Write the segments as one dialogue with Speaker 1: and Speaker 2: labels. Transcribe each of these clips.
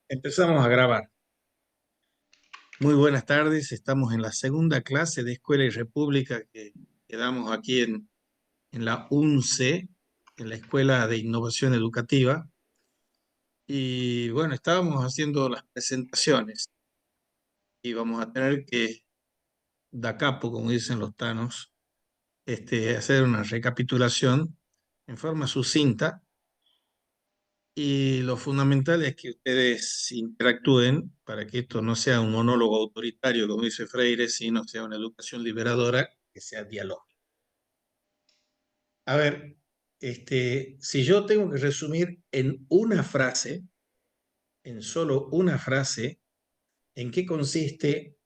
Speaker 1: Empezamos a grabar. Muy buenas tardes. Estamos en la segunda clase de Escuela y República que damos aquí en la UNCE, en la Escuela de Innovación Educativa. Y bueno, estábamos haciendo las presentaciones y vamos a tener que, da capo, como dicen los tanos, hacer una recapitulación en forma sucinta. Y lo fundamental es que ustedes interactúen para que esto no sea un monólogo autoritario, como dice Freire, sino sea una educación liberadora que sea diálogo. A ver, si yo tengo que resumir en una frase, en solo una frase, en qué consiste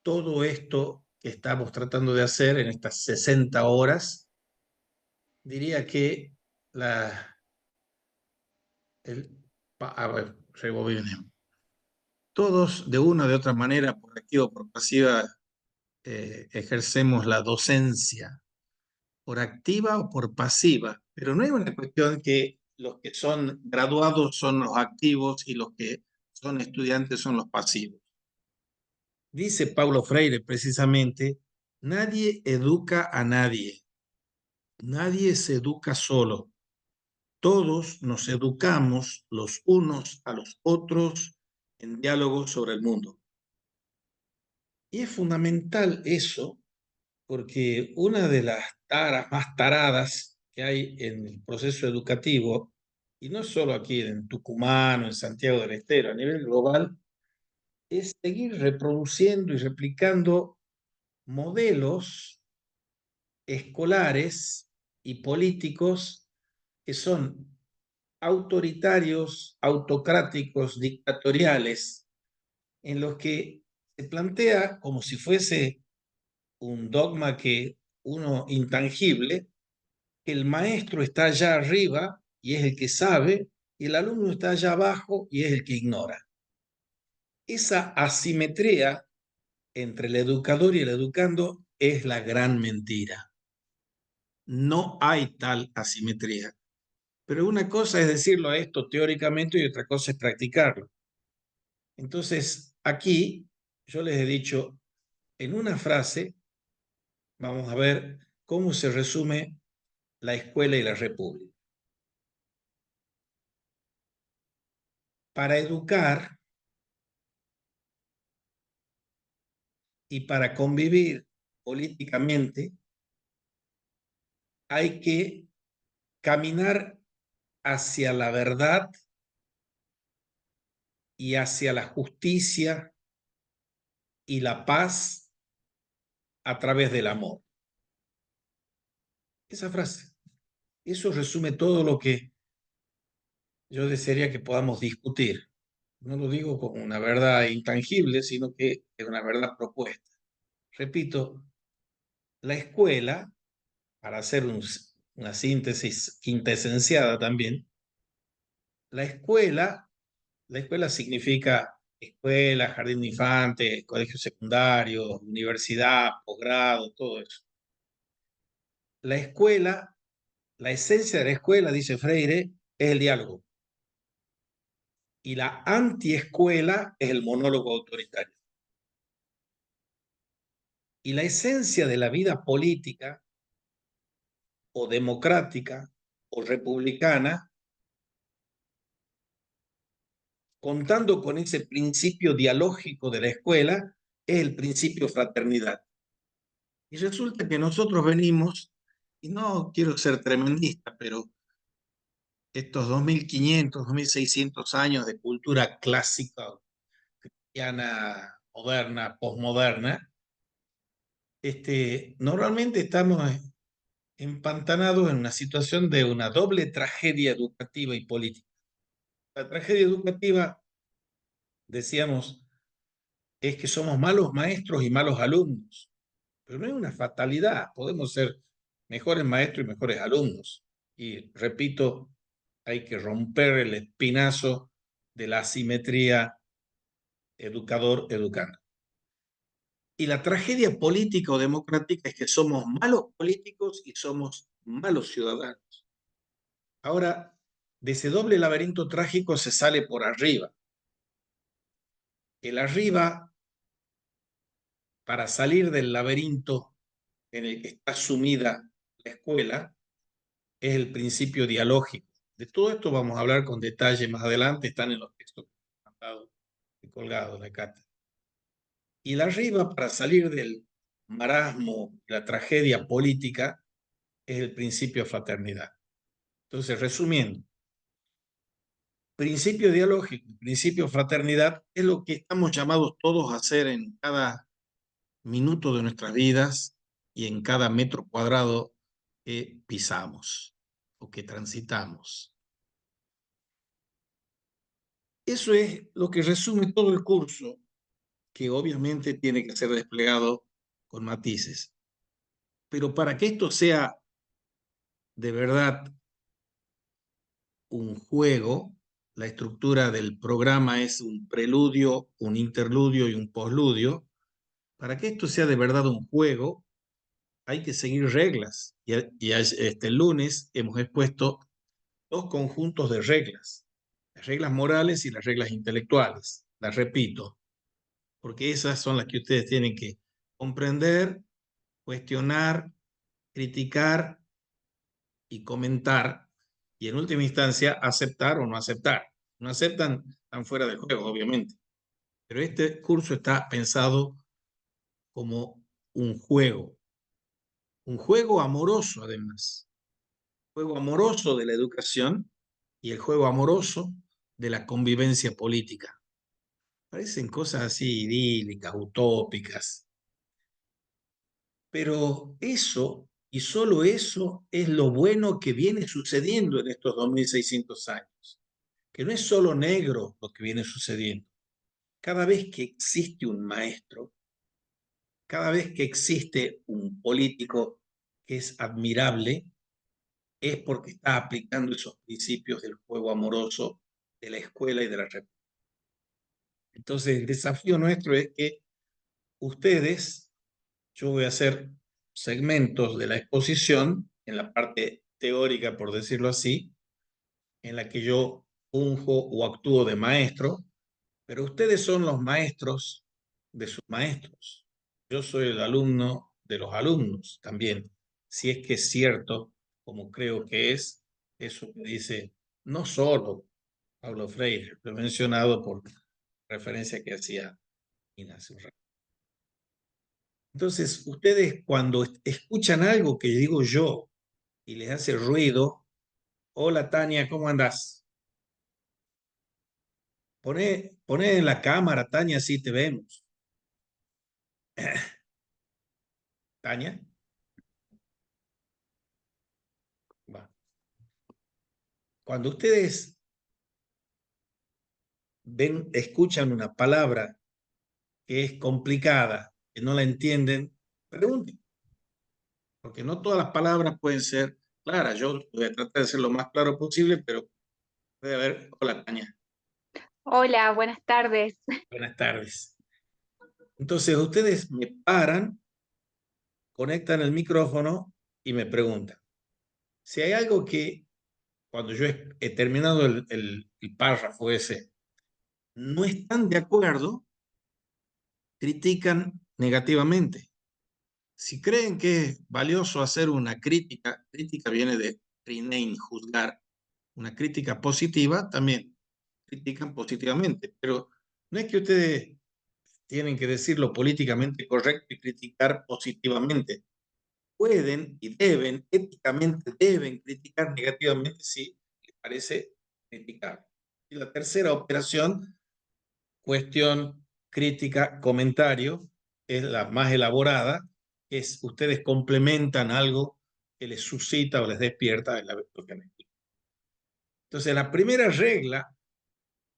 Speaker 1: todo esto que estamos tratando de hacer en estas 60 horas, diría que la, a ver, rebobinemos. Todos, de una o de otra manera, por activa o por pasiva, ejercemos la docencia, por activa o por pasiva, pero no es una cuestión que los que son graduados son los activos y los que son estudiantes son los pasivos. Dice Paulo Freire precisamente, nadie educa a nadie, nadie se educa solo, todos nos educamos los unos a los otros en diálogo sobre el mundo. Y es fundamental eso porque una de las taras más taradas que hay en el proceso educativo, y no solo aquí en Tucumán o en Santiago del Estero, a nivel global, es seguir reproduciendo y replicando modelos escolares y políticos que son autoritarios, autocráticos, dictatoriales, en los que se plantea como si fuese un dogma que uno intangible, el maestro está allá arriba y es el que sabe, y el alumno está allá abajo y es el que ignora. Esa asimetría entre el educador y el educando es la gran mentira. No hay tal asimetría. Pero una cosa es decirlo a esto teóricamente y otra cosa es practicarlo. Entonces, aquí yo les he dicho en una frase, vamos a ver cómo se resume la escuela y la república. Para educar y para convivir políticamente hay que caminar hacia la verdad y hacia la justicia y la paz a través del amor. Esa frase, eso resume todo lo que yo desearía que podamos discutir. No lo digo como una verdad intangible, sino que es una verdad propuesta. Repito, la escuela, para hacer una síntesis quintesenciada también, la escuela significa escuela, jardín de infantes, colegio secundario, universidad, posgrado, todo eso. La escuela, la esencia de la escuela, dice Freire, es el diálogo. Y la antiescuela es el monólogo autoritario. Y la esencia de la vida política o democrática o republicana, contando con ese principio dialógico de la escuela, es el principio fraternidad. Y resulta que nosotros venimos, y no quiero ser tremendista, pero estos 2500, 2600 años de cultura clásica, cristiana, moderna, posmoderna, normalmente estamos empantanados en una situación de una doble tragedia educativa y política. La tragedia educativa, decíamos, es que somos malos maestros y malos alumnos, pero no es una fatalidad, podemos ser mejores maestros y mejores alumnos. Y repito, hay que romper el espinazo de la asimetría educador-educando. Y la tragedia política o democrática es que somos malos políticos y somos malos ciudadanos. Ahora, de ese doble laberinto trágico se sale por arriba. El arriba, para salir del laberinto en el que está sumida la escuela, es el principio dialógico. De todo esto vamos a hablar con detalle más adelante, están en los textos colgados en la cátedra. Y el arriba, para salir del marasmo, la tragedia política, es el principio de fraternidad. Entonces, resumiendo, principio dialógico, principio de fraternidad es lo que estamos llamados todos a hacer en cada minuto de nuestras vidas y en cada metro cuadrado que pisamos o que transitamos. Eso es lo que resume todo el curso, que obviamente tiene que ser desplegado con matices. Pero para que esto sea de verdad un juego, la estructura del programa es un preludio, un interludio y un posludio. Para que esto sea de verdad un juego, hay que seguir reglas. Y este lunes hemos expuesto dos conjuntos de reglas, las reglas morales y las reglas intelectuales. Las repito, porque esas son las que ustedes tienen que comprender, cuestionar, criticar y comentar, y en última instancia aceptar o no aceptar. No aceptan, están fuera del juego, obviamente. Pero este curso está pensado como un juego amoroso además, juego amoroso de la educación y el juego amoroso de la convivencia política. Parecen cosas así idílicas, utópicas, pero eso y solo eso es lo bueno que viene sucediendo en estos 2600 años, que no es solo negro lo que viene sucediendo. Cada vez que existe un maestro, cada vez que existe un político que es admirable, es porque está aplicando esos principios del juego amoroso de la escuela y de la república. Entonces, el desafío nuestro es que ustedes, yo voy a hacer segmentos de la exposición en la parte teórica, por decirlo así, en la que yo funjo o actúo de maestro, pero ustedes son los maestros de sus maestros. Yo soy el alumno de los alumnos también, si es que es cierto, como creo que es, eso que dice no solo Pablo Freire, lo he mencionado por referencia que hacía Ignacio. Entonces, ustedes cuando escuchan algo que digo yo y les hace ruido, hola Tania, ¿cómo andás? Poné en la cámara, Tania, así te vemos. Tania, va. Cuando ustedes escuchan una palabra que es complicada, que no la entienden, pregunten, porque no todas las palabras pueden ser claras. Yo voy a tratar de ser lo más claro posible, pero puede haber, hola Tania,
Speaker 2: Hola, buenas tardes.
Speaker 1: buenas tardes. Entonces ustedes me paran, conectan el micrófono y me preguntan. Si hay algo que cuando yo he terminado el párrafo ese, no están de acuerdo, critican negativamente. Si creen que es valioso hacer una crítica, crítica viene de renein, juzgar, una crítica positiva, también critican positivamente, pero no es que ustedes tienen que decir lo políticamente correcto y criticar positivamente. Pueden y deben, éticamente deben criticar negativamente si les parece criticable. Y la tercera operación, cuestión, crítica, comentario, es la más elaborada, es ustedes complementan algo que les suscita o les despierta lo que han escuchado. Entonces, la primera regla,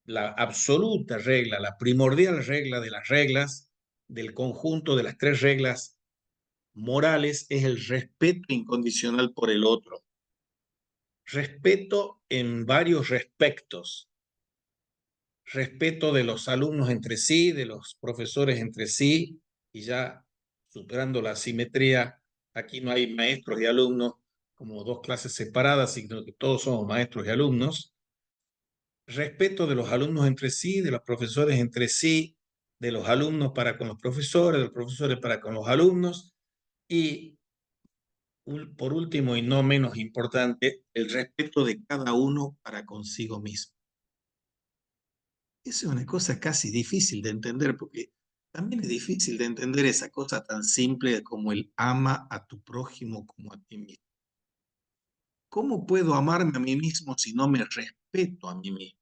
Speaker 1: la absoluta regla, la primordial regla de las reglas, del conjunto de las tres reglas morales, es el respeto incondicional por el otro. Respeto en varios respectos. Respeto de los alumnos entre sí, de los profesores entre sí, y ya superando la asimetría, aquí no hay maestros y alumnos como dos clases separadas, sino que todos somos maestros y alumnos. Respeto de los alumnos entre sí, de los profesores entre sí, de los alumnos para con los profesores, de los profesores para con los alumnos, y por último y no menos importante, el respeto de cada uno para consigo mismo. Eso es una cosa casi difícil de entender, porque también es difícil de entender esa cosa tan simple como el ama a tu prójimo como a ti mismo. ¿Cómo puedo amarme a mí mismo si no me respeto a mí mismo?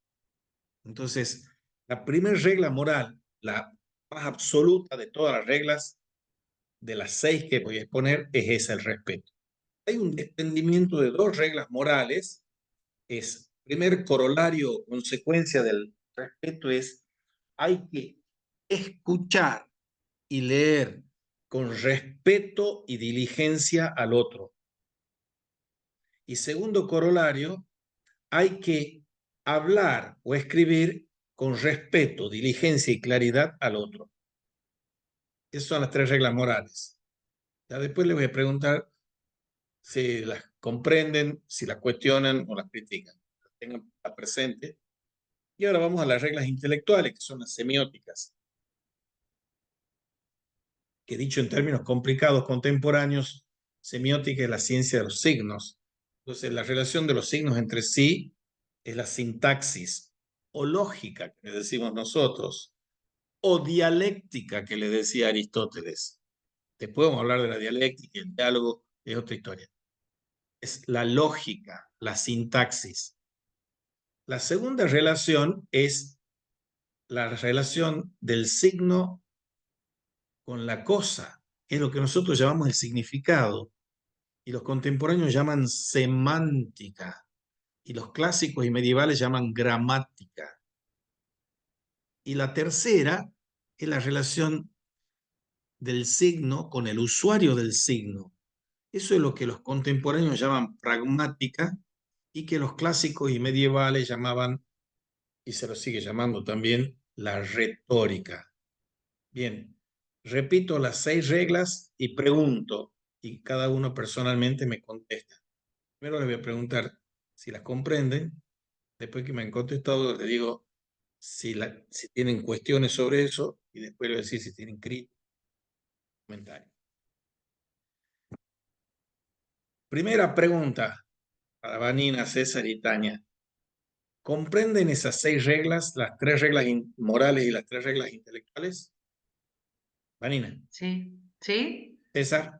Speaker 1: Entonces, la primera regla moral, la más absoluta de todas las reglas, de las 6 que voy a exponer, es esa, el respeto. Hay un desprendimiento de 2 reglas morales. Es, primer corolario o consecuencia del respeto es, hay que escuchar y leer con respeto y diligencia al otro. Y segundo corolario, hay que hablar o escribir con respeto, diligencia y claridad al otro. Esas son las 3 reglas morales. Ya después les voy a preguntar si las comprenden, si las cuestionan o las critican. Las tengan presente. Y ahora vamos a las reglas intelectuales, que son las semióticas, que dicho en términos complicados contemporáneos, semiótica es la ciencia de los signos. Entonces, la relación de los signos entre sí es la sintaxis, o lógica, que le decimos nosotros, o dialéctica, que le decía Aristóteles. Después vamos a hablar de la dialéctica y el diálogo, es otra historia. Es la lógica, la sintaxis. La segunda relación es la relación del signo con la cosa, es lo que nosotros llamamos el significado, y los contemporáneos llaman semántica, y los clásicos y medievales llaman gramática. Y la tercera es la relación del signo con el usuario del signo. Eso es lo que los contemporáneos llaman pragmática y que los clásicos y medievales llamaban, y se lo sigue llamando también, la retórica. Bien, repito las 6 reglas y pregunto, y cada uno personalmente me contesta. Primero les voy a preguntar si las comprenden, después que me han contestado les digo si tienen cuestiones sobre eso, y después les voy a decir si tienen críticas, comentarios. Primera pregunta para Vanina, César y Tania. ¿Comprenden esas 6 reglas, las 3 reglas morales y las 3 reglas intelectuales? Vanina.
Speaker 3: Sí, ¿sí?
Speaker 1: César.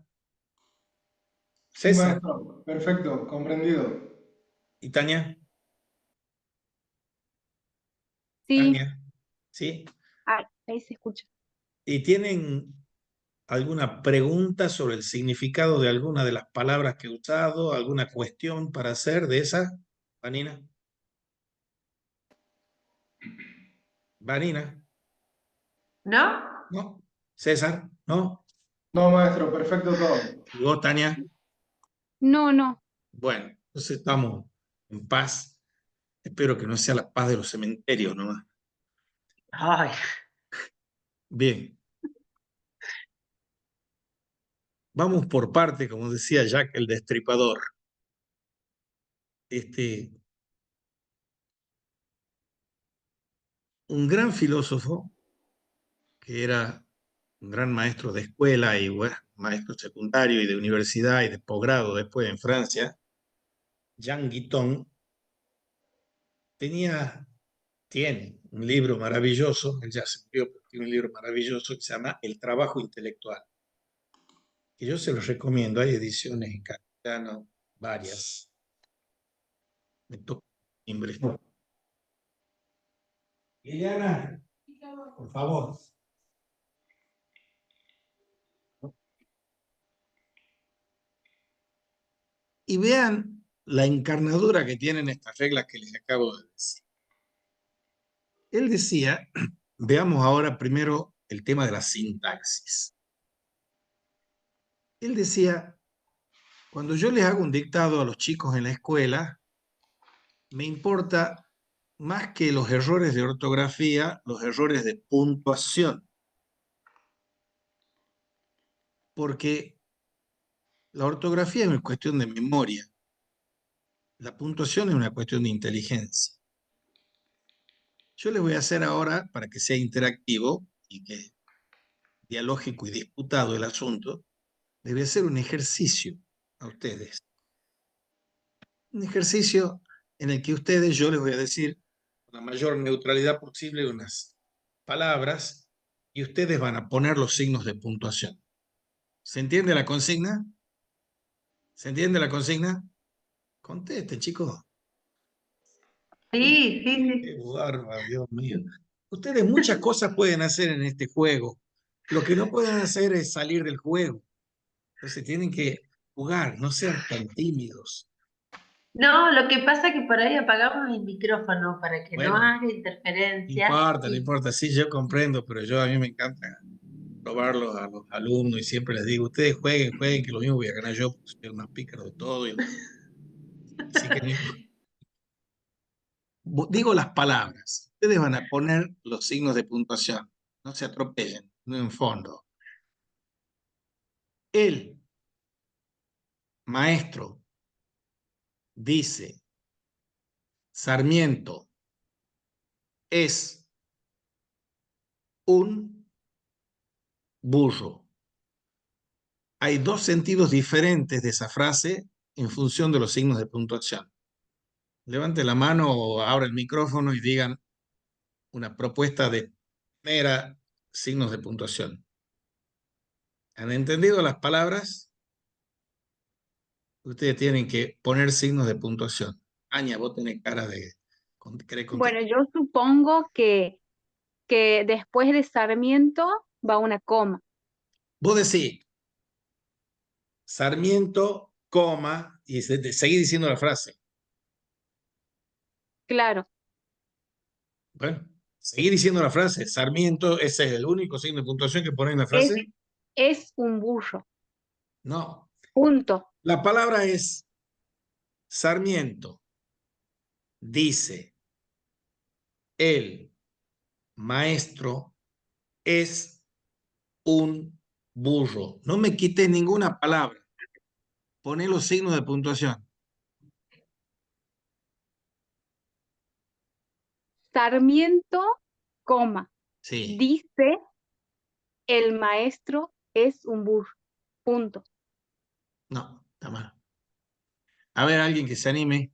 Speaker 4: Sí,
Speaker 1: César.
Speaker 4: maestro. Perfecto, comprendido.
Speaker 1: ¿Y Tania?
Speaker 2: Sí,
Speaker 1: Tania. ¿Sí?
Speaker 2: ahí se escucha.
Speaker 1: ¿Y tienen alguna pregunta sobre el significado de alguna de las palabras que he usado? ¿Alguna cuestión para hacer de esa? Vanina. Vanina.
Speaker 3: ¿No?
Speaker 1: ¿No? César. ¿No?
Speaker 4: No, maestro, perfecto todo.
Speaker 1: ¿Y vos, Tania?
Speaker 2: No, no.
Speaker 1: Bueno, entonces estamos en paz. Espero que no sea la paz de los cementerios nomás.
Speaker 3: Ay,
Speaker 1: Bien. Vamos por parte, como decía Jack el Destripador. Un gran filósofo que era un gran maestro de escuela y bueno, maestro secundario y de universidad y de posgrado después en Francia, Jean Guiton, tiene un libro maravilloso, él ya se murió, pero tiene un libro maravilloso que se llama El trabajo intelectual. Y yo se los recomiendo, hay ediciones en castellano, varias. Me toca timbre. Liliana, por favor. Y vean la encarnadura que tienen estas reglas que les acabo de decir. Él decía, veamos ahora primero el tema de la sintaxis. Él decía, cuando yo les hago un dictado a los chicos en la escuela, me importa más que los errores de ortografía, los errores de puntuación, porque la ortografía es una cuestión de memoria, la puntuación es una cuestión de inteligencia. Yo les voy a hacer ahora, para que sea interactivo, y que dialógico y disputado el asunto, debe ser un ejercicio a ustedes. Un ejercicio en el que ustedes, yo les voy a decir con la mayor neutralidad posible unas palabras y ustedes van a poner los signos de puntuación. ¿Se entiende la consigna? ¿Se entiende la consigna? Conteste, chicos.
Speaker 3: Sí, sí,
Speaker 1: Qué
Speaker 3: sí.
Speaker 1: bárbaro, Dios mío. Ustedes muchas cosas pueden hacer en este juego. Lo que no pueden hacer es salir del juego. Entonces tienen que jugar, no sean tan tímidos.
Speaker 3: No, lo que pasa es que por ahí apagamos el micrófono para que no
Speaker 1: Bueno,
Speaker 3: haga
Speaker 1: no
Speaker 3: interferencia.
Speaker 1: importa, no importa. Sí, yo comprendo, pero a mí me encanta probarlos a los alumnos y siempre les digo, ustedes jueguen, jueguen, que lo mismo voy a ganar yo, porque soy el más pícaro de todo. Así que no importa. Digo las palabras. Ustedes van a poner los signos de puntuación. No se atropellen, no en fondo. El maestro dice, Sarmiento es un burro. Hay dos sentidos diferentes de esa frase en función de los signos de puntuación. Levante la mano o abra el micrófono y digan una propuesta de mera signos de puntuación. ¿Han entendido las palabras? Ustedes tienen que poner signos de puntuación. Aña, vos tenés cara de querer
Speaker 2: Bueno,
Speaker 1: contestar.
Speaker 2: yo supongo que después de Sarmiento va una coma.
Speaker 1: Vos decís Sarmiento, coma, y seguís diciendo la frase.
Speaker 2: Claro,
Speaker 1: Bueno, seguí diciendo la frase. Sarmiento, ese es el único signo de puntuación que pone en la
Speaker 2: es,
Speaker 1: frase.
Speaker 2: es un burro.
Speaker 1: No.
Speaker 2: Punto.
Speaker 1: La palabra es Sarmiento. Dice, el maestro es un burro. No me quites ninguna palabra. Poné los signos de puntuación.
Speaker 2: Sarmiento, coma.
Speaker 1: Sí.
Speaker 2: Dice el maestro es un burro. Punto.
Speaker 1: No, está mal. A ver, alguien que se anime.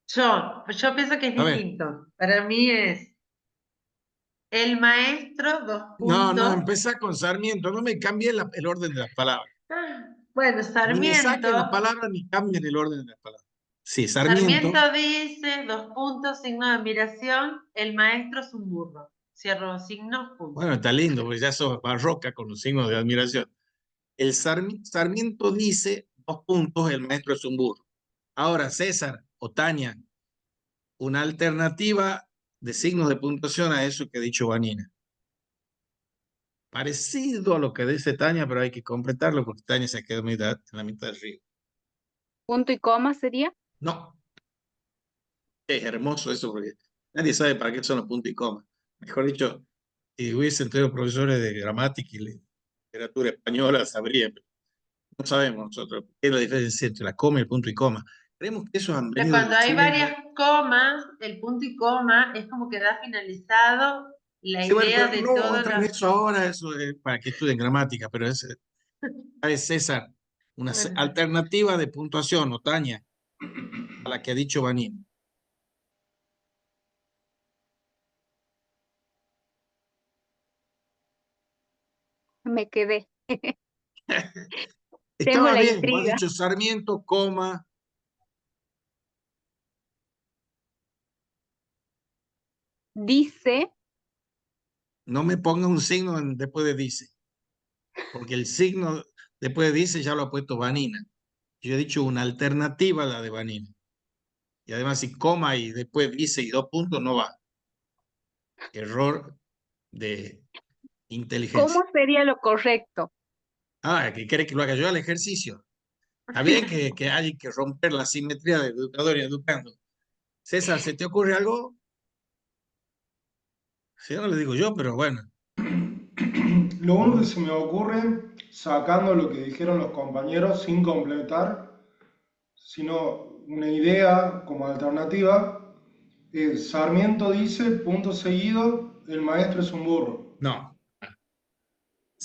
Speaker 3: Yo pienso que es
Speaker 1: A ver.
Speaker 3: distinto. Para mí es el maestro, dos
Speaker 1: No, no,
Speaker 3: puntos.
Speaker 1: empezá con Sarmiento. No me cambien el orden de las palabras.
Speaker 3: Bueno,
Speaker 1: Ni me saquen las
Speaker 3: Sarmiento.
Speaker 1: palabras ni cambien el orden de las palabras. Sí, Sarmiento.
Speaker 3: Sarmiento dice, dos puntos, signo de admiración, el maestro es un burro. Cierro signo, punto.
Speaker 1: Bueno, está lindo, porque ya sos barroca con los signos de admiración. El Sarmiento dice, dos puntos, el maestro es un burro. Ahora, César o Tania, una alternativa de signos de puntuación a eso que ha dicho Vanina. Parecido a lo que dice Tania, pero hay que completarlo porque Tania se quedó en la mitad del río.
Speaker 2: Punto y coma sería.
Speaker 1: No, es hermoso eso porque nadie sabe para qué son los puntos y comas. Mejor dicho, si hubiesen tenido profesores de gramática y literatura española, sabrían. Pero no sabemos nosotros qué es la diferencia entre la coma y el punto y coma. Creemos que esos han
Speaker 3: Pero
Speaker 1: venido de
Speaker 3: cuando
Speaker 1: los
Speaker 3: hay
Speaker 1: chilenos.
Speaker 3: varias comas, el punto y coma es como que da finalizado la
Speaker 1: Sí, bueno,
Speaker 3: idea
Speaker 1: pero
Speaker 3: de
Speaker 1: no
Speaker 3: todos
Speaker 1: vamos a en
Speaker 3: los...
Speaker 1: eso ahora, eso es para que estudien gramática, pero es César, una
Speaker 3: Bueno,
Speaker 1: alternativa de puntuación, Otaña, a la que ha dicho Vanín.
Speaker 2: Me quedé. Tengo
Speaker 1: Estaba
Speaker 2: la
Speaker 1: bien, vos has
Speaker 2: intriga.
Speaker 1: dicho Sarmiento, coma,
Speaker 2: Dice,
Speaker 1: no me ponga un signo después de dice, porque el signo después de dice ya lo ha puesto Vanina. Yo he dicho una alternativa a la de Vanina. Y además, si coma y después dice y dos puntos, no va. Error de inteligencia.
Speaker 2: ¿cómo sería lo correcto?
Speaker 1: Ah, ¿que quiere que lo haga yo al ejercicio? Está bien que hay que romper la simetría de educador y educando. César, ¿se te ocurre algo? Si no, le digo yo, pero bueno.
Speaker 4: Lo único que se me ocurre, sacando lo que dijeron los compañeros sin completar, sino una idea como alternativa, es Sarmiento dice, punto seguido, el maestro es un burro.
Speaker 1: No.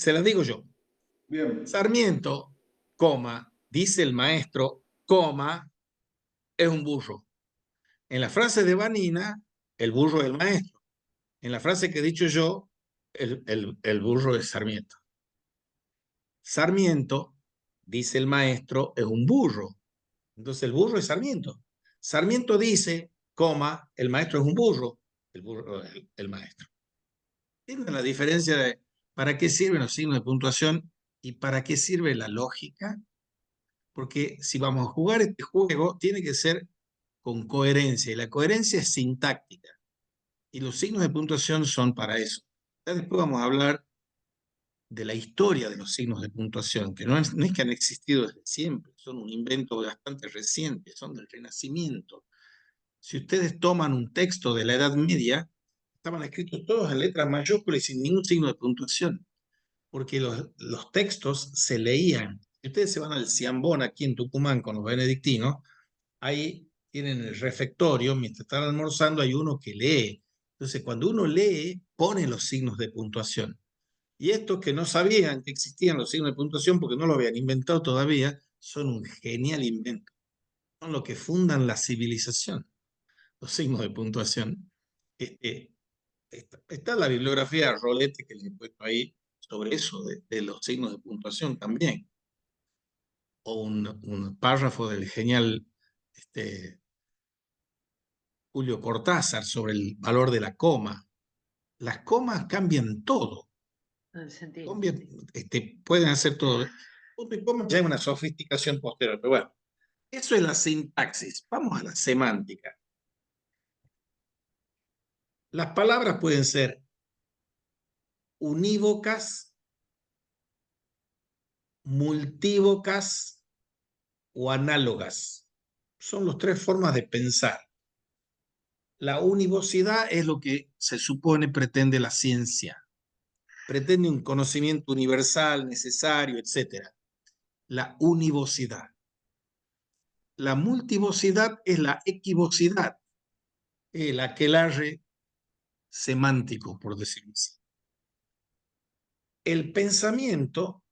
Speaker 1: Se las digo yo.
Speaker 4: Bien.
Speaker 1: Sarmiento, coma, dice el maestro, coma, es un burro. En la frase de Vanina, el burro es el maestro. En la frase que he dicho yo, el burro es Sarmiento. Sarmiento, dice el maestro, es un burro. Entonces el burro es Sarmiento. Sarmiento dice, coma, el maestro es un burro. El burro es el maestro. ¿Entienden la diferencia de para qué sirven los signos de puntuación y para qué sirve la lógica? Porque si vamos a jugar este juego, tiene que ser con coherencia, y la coherencia es sintáctica, y los signos de puntuación son para eso. Ya después vamos a hablar de la historia de los signos de puntuación, que no es que han existido desde siempre, son un invento bastante reciente, son del Renacimiento. Si ustedes toman un texto de la Edad Media, estaban escritos todos en letras mayúsculas y sin ningún signo de puntuación, porque los textos se leían. Si ustedes se van al Ciambón aquí en Tucumán con los benedictinos, ahí tienen el refectorio, mientras están almorzando hay uno que lee. Entonces, cuando uno lee, pone los signos de puntuación. Y estos que no sabían que existían los signos de puntuación porque no lo habían inventado todavía, son un genial invento. Son los que fundan la civilización, los signos de puntuación. Está la bibliografía Rolete que les he puesto ahí sobre eso, de los signos de puntuación también. O un párrafo del genial Julio Cortázar sobre el valor de la coma. Las comas cambian todo.
Speaker 3: El sentido.
Speaker 1: Pueden hacer todo. Punto y coma ya es una sofisticación posterior, pero bueno, eso es la sintaxis. Vamos a la semántica. Las palabras pueden ser unívocas, multívocas o análogas. Son las tres formas de pensar. La univocidad es lo que se supone pretende la ciencia. Pretende un conocimiento universal, necesario, etc. La univocidad. La multivocidad es la equivocidad, el aquelarre semántico, por decirlo así. El pensamiento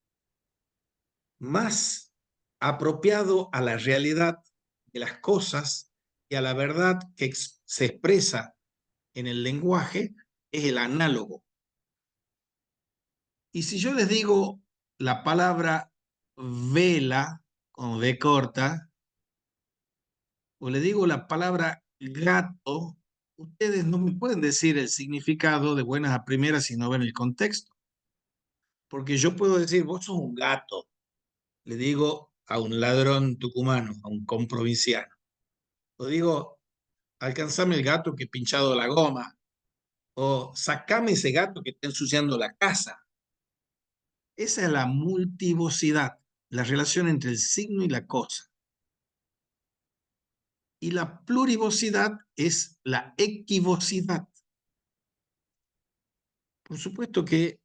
Speaker 1: más apropiado a la realidad de las cosas y a la verdad que se expresa en el lenguaje es el análogo. Y si yo les digo la palabra vela, con V corta, o le digo la palabra gato, ustedes no me pueden decir el significado de buenas a primeras si no ven el contexto. Porque yo puedo decir, vos sos un gato, le digo a un ladrón tucumano, a un comprovinciano. O digo, alcanzame el gato que he pinchado la goma, o sacame ese gato que está ensuciando la casa. Esa es la multivocidad, la relación entre el signo y la cosa. Y la plurivocidad es la equivocidad. Por supuesto que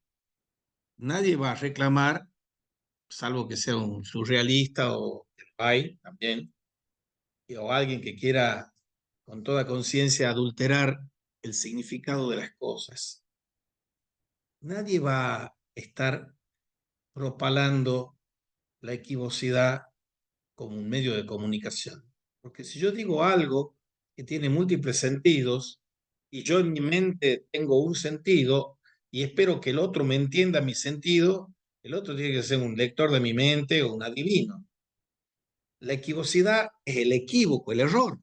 Speaker 1: nadie va a reclamar, salvo que sea un surrealista o hay también, o alguien que quiera con toda conciencia adulterar el significado de las cosas. Nadie va a estar propalando la equivocidad como un medio de comunicación. Porque si yo digo algo que tiene múltiples sentidos y yo en mi mente tengo un sentido y espero que el otro me entienda mi sentido, el otro tiene que ser un lector de mi mente o un adivino. La equivocidad es el equívoco, el error.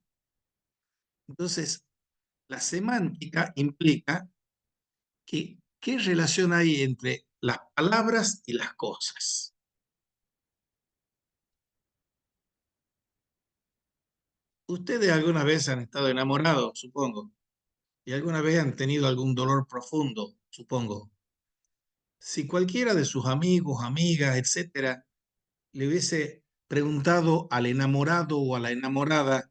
Speaker 1: Entonces, la semántica implica que qué relación hay entre las palabras y las cosas. Ustedes alguna vez han estado enamorados, supongo, y alguna vez han tenido algún dolor profundo, supongo. Si cualquiera de sus amigos, amigas, etcétera, le hubiese preguntado al enamorado o a la enamorada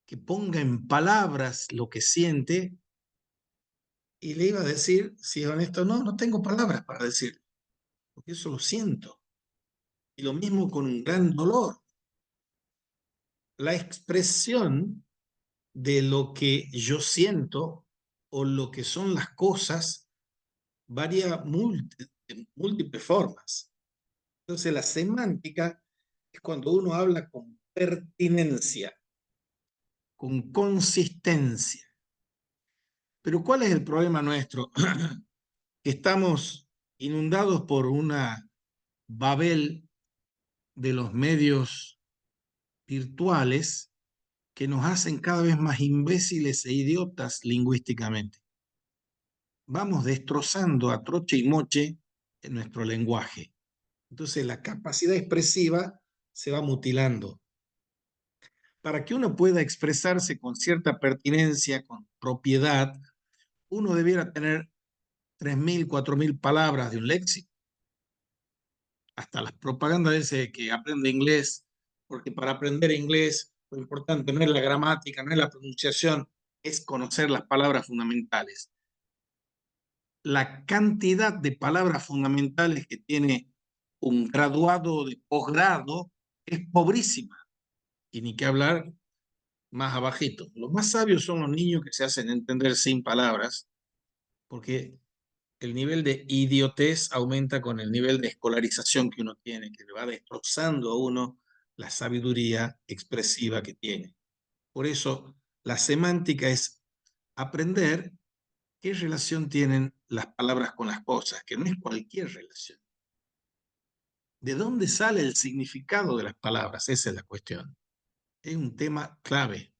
Speaker 1: que ponga en palabras lo que siente, y le iba a decir, si es honesto, no tengo palabras para decir, porque eso lo siento. Y lo mismo con un gran dolor. La expresión de lo que yo siento o lo que son las cosas varía en múltiples formas. Entonces, la semántica es cuando uno habla con pertinencia, con consistencia. Pero ¿cuál es el problema nuestro? Que estamos inundados por una Babel de los medios virtuales que nos hacen cada vez más imbéciles e idiotas lingüísticamente. Vamos destrozando a troche y moche en nuestro lenguaje. Entonces la capacidad expresiva se va mutilando. Para que uno pueda expresarse con cierta pertinencia, con propiedad, uno debiera tener 3.000, 4.000 palabras de un léxico. Hasta las propagandas ese que aprende inglés, porque para aprender inglés lo importante no es la gramática, no es la pronunciación, es conocer las palabras fundamentales. La cantidad de palabras fundamentales que tiene un graduado de posgrado es pobrísima. Y ni que hablar más abajito. Los más sabios son los niños que se hacen entender sin palabras, porque el nivel de idiotez aumenta con el nivel de escolarización que uno tiene, que le va destrozando a uno la sabiduría expresiva que tiene. Por eso, la semántica es aprender qué relación tienen las palabras con las cosas, que no es cualquier relación. ¿De dónde sale el significado de las palabras? Esa es la cuestión. Es un tema clave.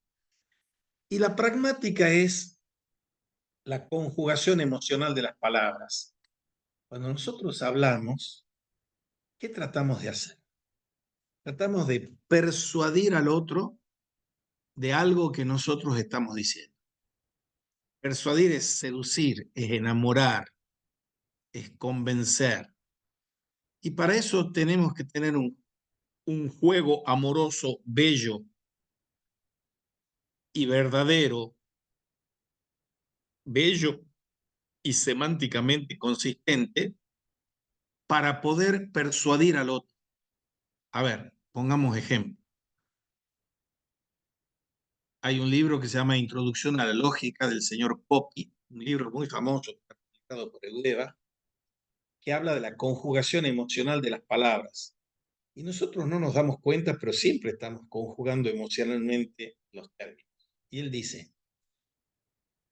Speaker 1: Y la pragmática es la conjugación emocional de las palabras. Cuando nosotros hablamos, ¿qué tratamos de hacer? Tratamos de persuadir al otro de algo que nosotros estamos diciendo. Persuadir es seducir, es enamorar, es convencer. Y para eso tenemos que tener un juego amoroso, bello y verdadero, bello y semánticamente consistente para poder persuadir al otro. A ver, pongamos ejemplo. Hay un libro que se llama Introducción a la Lógica del señor Poppi, un libro muy famoso, publicado por Eudeva, que habla de la conjugación emocional de las palabras. Y nosotros no nos damos cuenta, pero siempre estamos conjugando emocionalmente los términos. Y él dice,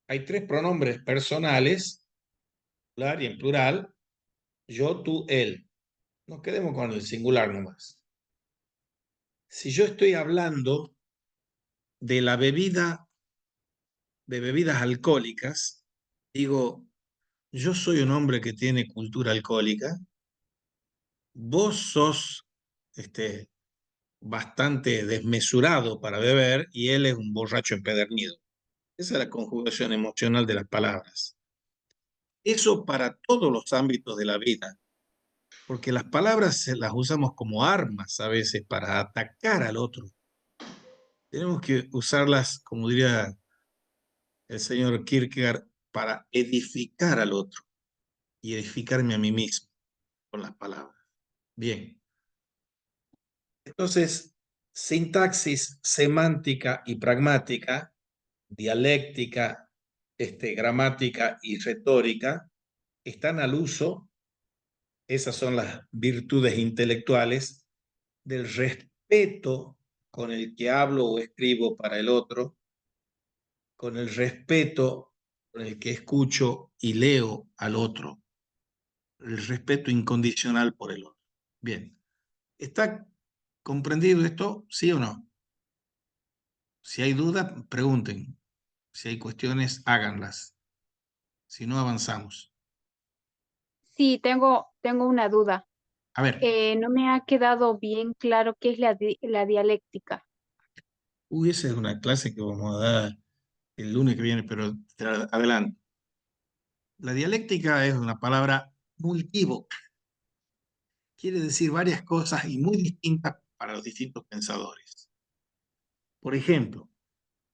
Speaker 1: hay 3 pronombres personales, singular y en plural, yo, tú, él. Nos quedemos con el singular nomás. Si yo estoy hablando de la bebida, de bebidas alcohólicas, digo, yo soy un hombre que tiene cultura alcohólica, vos sos bastante desmesurado para beber y él es un borracho empedernido. Esa es la conjugación emocional de las palabras. Eso para todos los ámbitos de la vida, porque las palabras las usamos como armas a veces para atacar al otro. Tenemos que usarlas, como diría el señor Kierkegaard, para edificar al otro y edificarme a mí mismo con las palabras. Bien. Entonces, sintaxis semántica y pragmática, dialéctica, gramática y retórica, están al uso, esas son las virtudes intelectuales, del respeto con el que hablo o escribo para el otro, con el respeto con el que escucho y leo al otro, el respeto incondicional por el otro. Bien, ¿está comprendido esto? ¿Sí o no? Si hay dudas, pregunten. Si hay cuestiones, háganlas. Si no, avanzamos.
Speaker 2: Sí, tengo una duda.
Speaker 1: A ver,
Speaker 2: No me ha quedado bien claro qué es la dialéctica.
Speaker 1: esa es una clase que vamos a dar el lunes que viene, pero adelante. La dialéctica es una palabra multívoca. Quiere decir varias cosas y muy distintas para los distintos pensadores. Por ejemplo,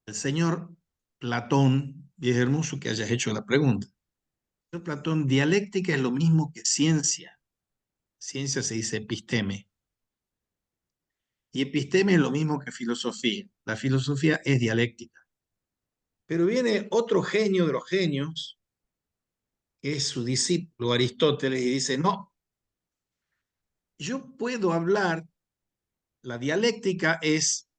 Speaker 1: el señor Platón, y es hermoso que hayas hecho la pregunta. El señor Platón, dialéctica es lo mismo que ciencia. Ciencia se dice episteme. Y episteme es lo mismo que filosofía. La filosofía es dialéctica. Pero viene otro genio de los genios, que es su discípulo Aristóteles, y dice, no, yo puedo hablar, la dialéctica es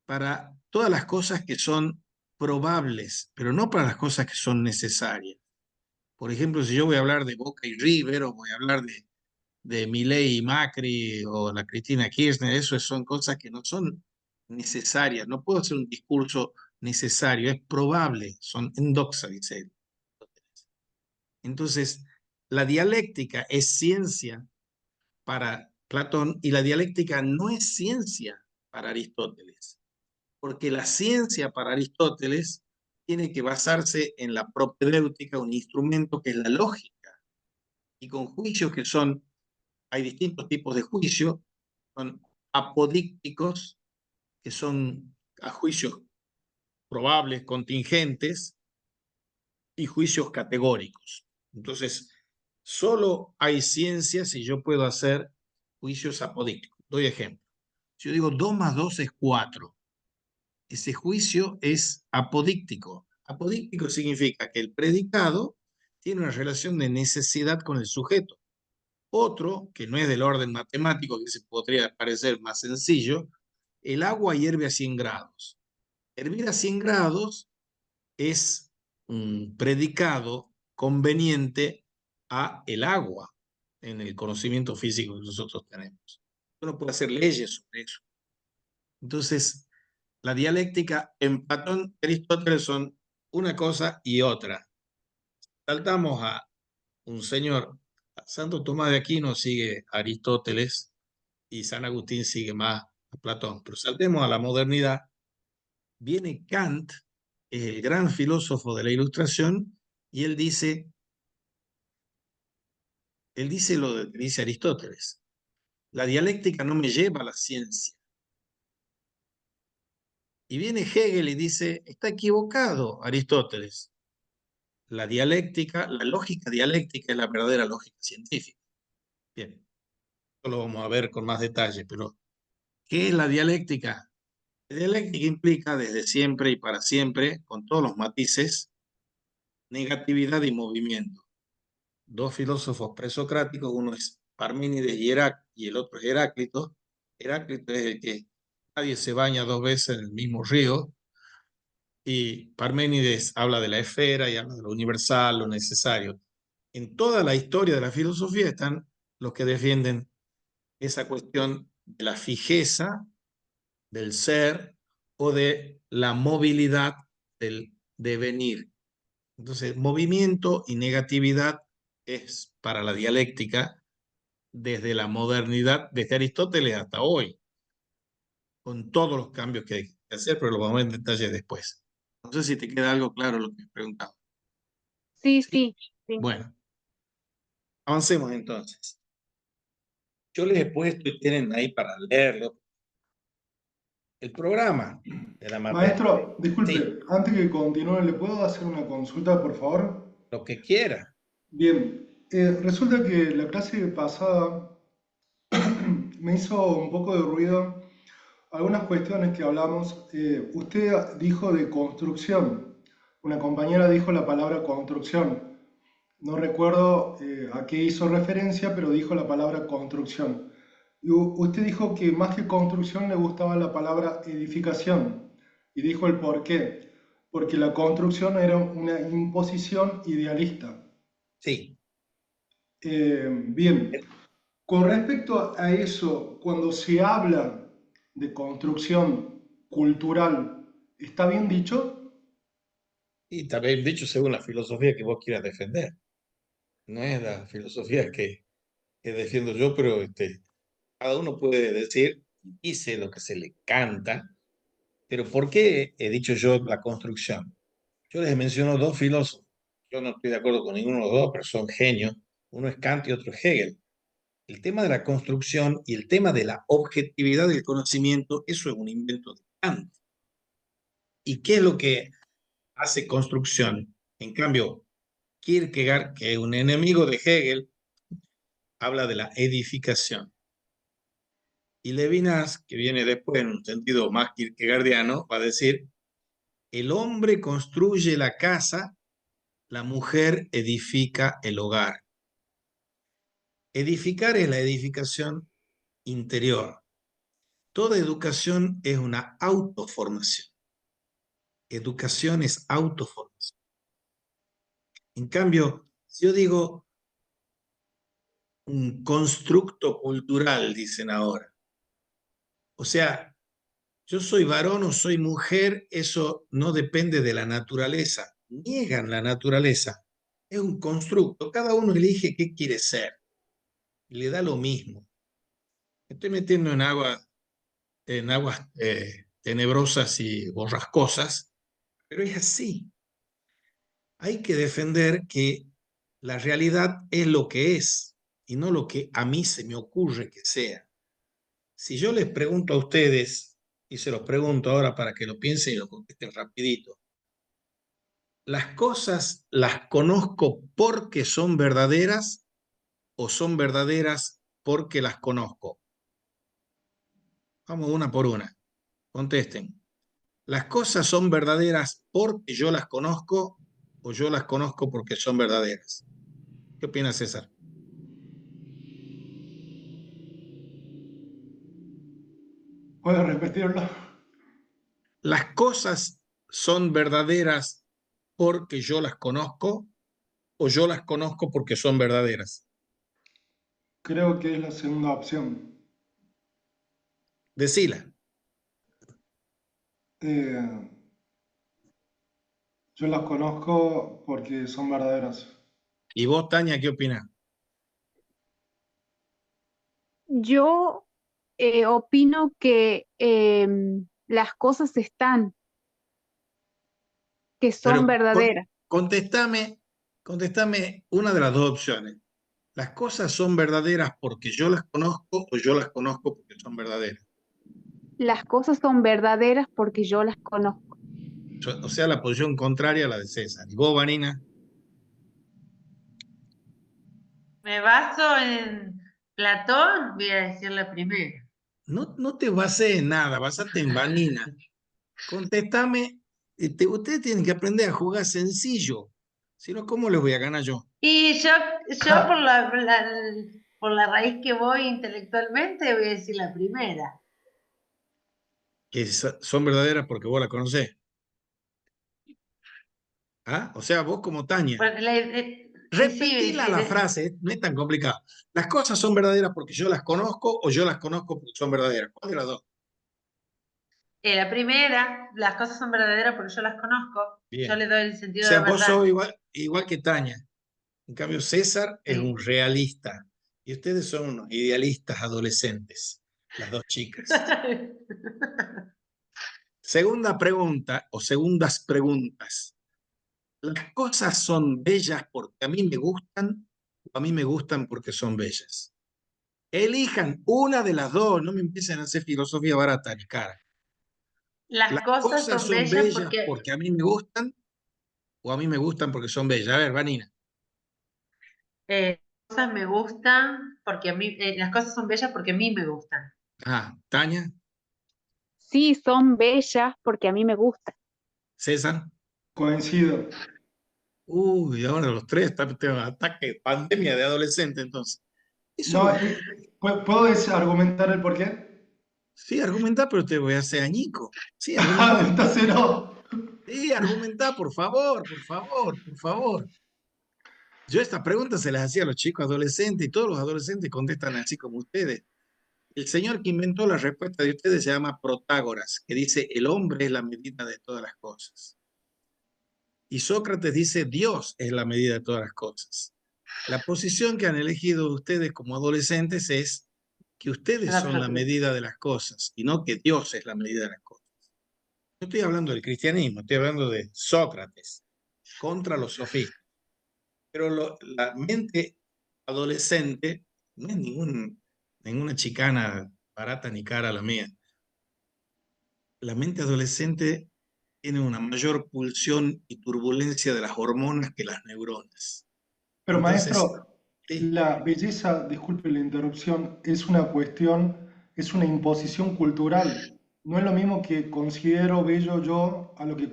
Speaker 1: para todas las cosas que son probables, pero no para las cosas que son necesarias. Por ejemplo, si yo voy a hablar de Boca y River, o voy a hablar de Milei y Macri, o la Cristina Kirchner, eso son cosas que no son necesarias. No puedo hacer un discurso necesario, es probable, son endoxa, dice él. Entonces, la dialéctica es ciencia para Platón y la dialéctica no es ciencia para Aristóteles, porque la ciencia para Aristóteles tiene que basarse en la propedéutica, un instrumento que es la lógica, y con juicios que son, hay distintos tipos de juicios, son apodícticos, que son a juicios probables, contingentes, y juicios categóricos. Entonces, solo hay ciencia si yo puedo hacer juicios apodícticos. Doy ejemplo. Si yo digo 2 más 2 es 4, ese juicio es apodíctico. Apodíctico significa que el predicado tiene una relación de necesidad con el sujeto. Otro, que no es del orden matemático, que se podría parecer más sencillo, el agua hierve a 100 grados. Hervir a 100 grados es un predicado conveniente a el agua en el conocimiento físico que nosotros tenemos. Uno puede hacer leyes sobre eso. Entonces, la dialéctica en Platón y Aristóteles son una cosa y otra. Saltamos a un señor, Santo Tomás de Aquino sigue a Aristóteles y San Agustín sigue más a Platón. Pero saltemos a la modernidad. Viene Kant, el gran filósofo de la Ilustración, y él dice lo que dice Aristóteles. La dialéctica no me lleva a la ciencia. Y viene Hegel y dice, está equivocado Aristóteles. La dialéctica, la lógica dialéctica es la verdadera lógica científica. Bien, esto lo vamos a ver con más detalle, pero ¿qué es la dialéctica? La dialéctica implica desde siempre y para siempre, con todos los matices, negatividad y movimiento. Dos filósofos presocráticos, uno es Parménides y el otro es Heráclito. Heráclito es el que nadie se baña 2 veces en el mismo río, y Parménides habla de la esfera y habla de lo universal, lo necesario. En toda la historia de la filosofía están los que defienden esa cuestión de la fijeza del ser o de la movilidad del devenir. Entonces, movimiento y negatividad es para la dialéctica desde la modernidad, desde Aristóteles hasta hoy, con todos los cambios que hay que hacer, pero lo vamos a ver en detalle después. No sé si te queda algo claro lo que he preguntado.
Speaker 2: Sí,
Speaker 1: ¿Sí?
Speaker 2: sí, sí.
Speaker 1: Bueno, avancemos entonces. Yo les he puesto y tienen ahí para leerlo el programa de la materia.
Speaker 4: Maestro, disculpe,
Speaker 1: Sí,
Speaker 4: antes que continúe, ¿le puedo hacer una consulta, por favor?
Speaker 1: lo que quiera.
Speaker 4: Bien, resulta que la clase pasada me hizo un poco de ruido algunas cuestiones que hablamos. Usted dijo de construcción, una compañera dijo la palabra construcción. No recuerdo a qué hizo referencia, pero dijo la palabra construcción. Y usted dijo que más que construcción le gustaba la palabra edificación y dijo el por qué. Porque la construcción era una imposición idealista.
Speaker 1: Sí.
Speaker 4: Bien, con respecto a eso, cuando se habla de construcción cultural, ¿está bien dicho?
Speaker 1: Y también dicho según la filosofía que vos quieras defender. No es la filosofía que defiendo yo, pero cada uno puede decir, dice lo que se le canta, pero ¿por qué he dicho yo la construcción? Yo les menciono dos filósofos. Yo no estoy de acuerdo con ninguno de los dos, pero son genios. Uno es Kant y otro es Hegel. El tema de la construcción y el tema de la objetividad del conocimiento, eso es un invento de Kant. ¿Y qué es lo que hace construcción? En cambio, Kierkegaard, que es un enemigo de Hegel, habla de la edificación. Y Levinas, que viene después en un sentido más kierkegaardiano, va a decir, el hombre construye la casa la mujer edifica el hogar. Edificar es la edificación interior. Toda educación es una autoformación. Educación es autoformación. En cambio, si yo digo un constructo cultural, dicen ahora. O sea, yo soy varón o soy mujer, eso no depende de la naturaleza. Niegan la naturaleza. Es un constructo. Cada uno elige qué quiere ser. Le da lo mismo. Me estoy metiendo en aguas tenebrosas y borrascosas, pero es así. Hay que defender que la realidad es lo que es y no lo que a mí se me ocurre que sea. Si yo les pregunto a ustedes, y se los pregunto ahora para que lo piensen y lo contesten rapidito, ¿las cosas las conozco porque son verdaderas o son verdaderas porque las conozco? Vamos una por una. Contesten. ¿Las cosas son verdaderas porque yo las conozco o yo las conozco porque son verdaderas? ¿Qué opina César?
Speaker 4: ¿Puedes repetirlo?
Speaker 1: ¿Las cosas son verdaderas porque yo las conozco o yo las conozco porque son verdaderas?
Speaker 4: Creo que es la segunda opción.
Speaker 1: Decila.
Speaker 4: Eh, yo las conozco porque son verdaderas.
Speaker 1: ¿Y vos, Tania, qué opinás?
Speaker 2: Yo opino que las cosas están, que son
Speaker 1: Pero
Speaker 2: verdaderas.
Speaker 1: contestame una de las dos opciones. ¿Las cosas son verdaderas porque yo las conozco o yo las conozco porque son verdaderas?
Speaker 2: Las cosas son verdaderas porque yo las conozco.
Speaker 1: O sea, la posición contraria a la de César. ¿Y vos, Vanina?
Speaker 3: Me baso en Platón, voy a decir la primera.
Speaker 1: No te bases en nada, basate en Vanina. Contestame, ustedes tienen que aprender a jugar sencillo. Si no, ¿cómo les voy a ganar yo?
Speaker 3: Y yo por la raíz que voy intelectualmente voy a decir la primera.
Speaker 1: Que son verdaderas porque vos las conocés. ¿Ah? O sea, vos como Tania.
Speaker 3: Bueno, y sí,
Speaker 1: Repetila la frase, no es tan complicado. Las cosas son verdaderas porque yo las conozco o yo las conozco porque son verdaderas. ¿Cuál de las dos?
Speaker 3: la primera, las cosas son verdaderas porque yo las conozco. Yo le
Speaker 1: Bien.
Speaker 3: doy el
Speaker 1: O
Speaker 3: sentido de
Speaker 1: sea, vos
Speaker 3: verdad.
Speaker 1: sos igual que Tania. En cambio, César es
Speaker 3: Sí.
Speaker 1: un realista. Y ustedes son unos idealistas adolescentes, las dos chicas. Segunda pregunta o segundas preguntas. ¿Las cosas son bellas porque a mí me gustan o a mí me gustan porque son bellas? Elijan una de las dos, no me empiecen a hacer filosofía barata ni cara.
Speaker 3: Las
Speaker 1: ¿Las
Speaker 3: cosas
Speaker 1: cosas
Speaker 3: son
Speaker 1: son
Speaker 3: bellas
Speaker 1: bellas
Speaker 3: porque
Speaker 1: porque a mí me gustan o a mí me gustan porque son bellas? A ver, Vanina.
Speaker 3: las cosas me gustan, porque a mí, las cosas son bellas porque a mí me gustan.
Speaker 1: Ah, Tania,
Speaker 2: Sí, son bellas porque a mí me gustan.
Speaker 1: César.
Speaker 4: Coincido.
Speaker 1: Uy, ahora los tres están en ataque, pandemia de adolescente, entonces.
Speaker 4: No,
Speaker 1: Eso,
Speaker 4: ¿puedo argumentar el porqué?
Speaker 1: sí, argumentá, pero te voy a hacer añico. Sí, argumentá.
Speaker 4: Entonces no.
Speaker 1: Sí, argumentá, por favor, por favor, por favor. Yo esta pregunta se las hacía a los chicos adolescentes y todos los adolescentes contestan así como ustedes. El señor que inventó la respuesta de ustedes se llama Protágoras, que dice, el hombre es la medida de todas las cosas. Y Sócrates dice, Dios es la medida de todas las cosas. La posición que han elegido ustedes como adolescentes es que ustedes son la medida de las cosas y no que Dios es la medida de las cosas. No estoy hablando del cristianismo, estoy hablando de Sócrates contra los sofistas. Pero la mente adolescente no es ninguna chicana barata ni cara la mía. La mente adolescente tiene una mayor pulsión y turbulencia de las hormonas que las neuronas.
Speaker 4: Pero
Speaker 1: Entonces,
Speaker 4: maestro,
Speaker 1: sí,
Speaker 4: la belleza, disculpe la interrupción, es una cuestión, es una imposición cultural. No es lo mismo que considero bello yo a lo que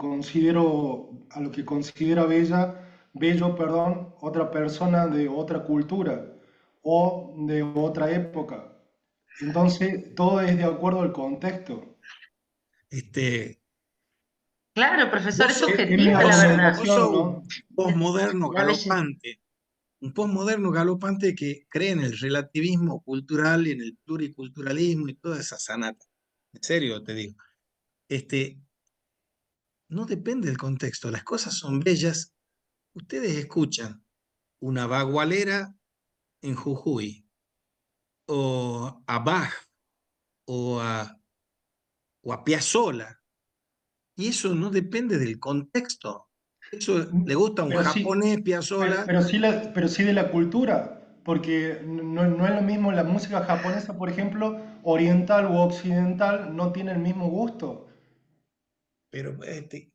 Speaker 4: considera bella bello, perdón, otra persona de otra cultura o de otra época. Entonces, todo es de acuerdo al contexto.
Speaker 1: Este,
Speaker 3: Claro, profesor, es
Speaker 1: vos,
Speaker 4: Es mi
Speaker 3: subjetiva la verdad.
Speaker 1: vos sos
Speaker 4: argumentación,
Speaker 1: un
Speaker 4: ¿no?
Speaker 1: posmoderno
Speaker 3: La belleza.
Speaker 1: galopante, un posmoderno galopante que cree en el relativismo cultural y en el pluriculturalismo y toda esa sanata. En serio te digo. Este, no depende del contexto, las cosas son bellas. Ustedes escuchan una bagualera en Jujuy, o a Bach, o a Piazzolla, y eso no depende del contexto. Eso le gusta a un
Speaker 4: Pero sí,
Speaker 1: japonés, Piazzolla,
Speaker 4: pero sí de la cultura, porque no es lo mismo la música japonesa, por ejemplo, oriental u occidental, no tiene el mismo gusto.
Speaker 1: pero mira, tiene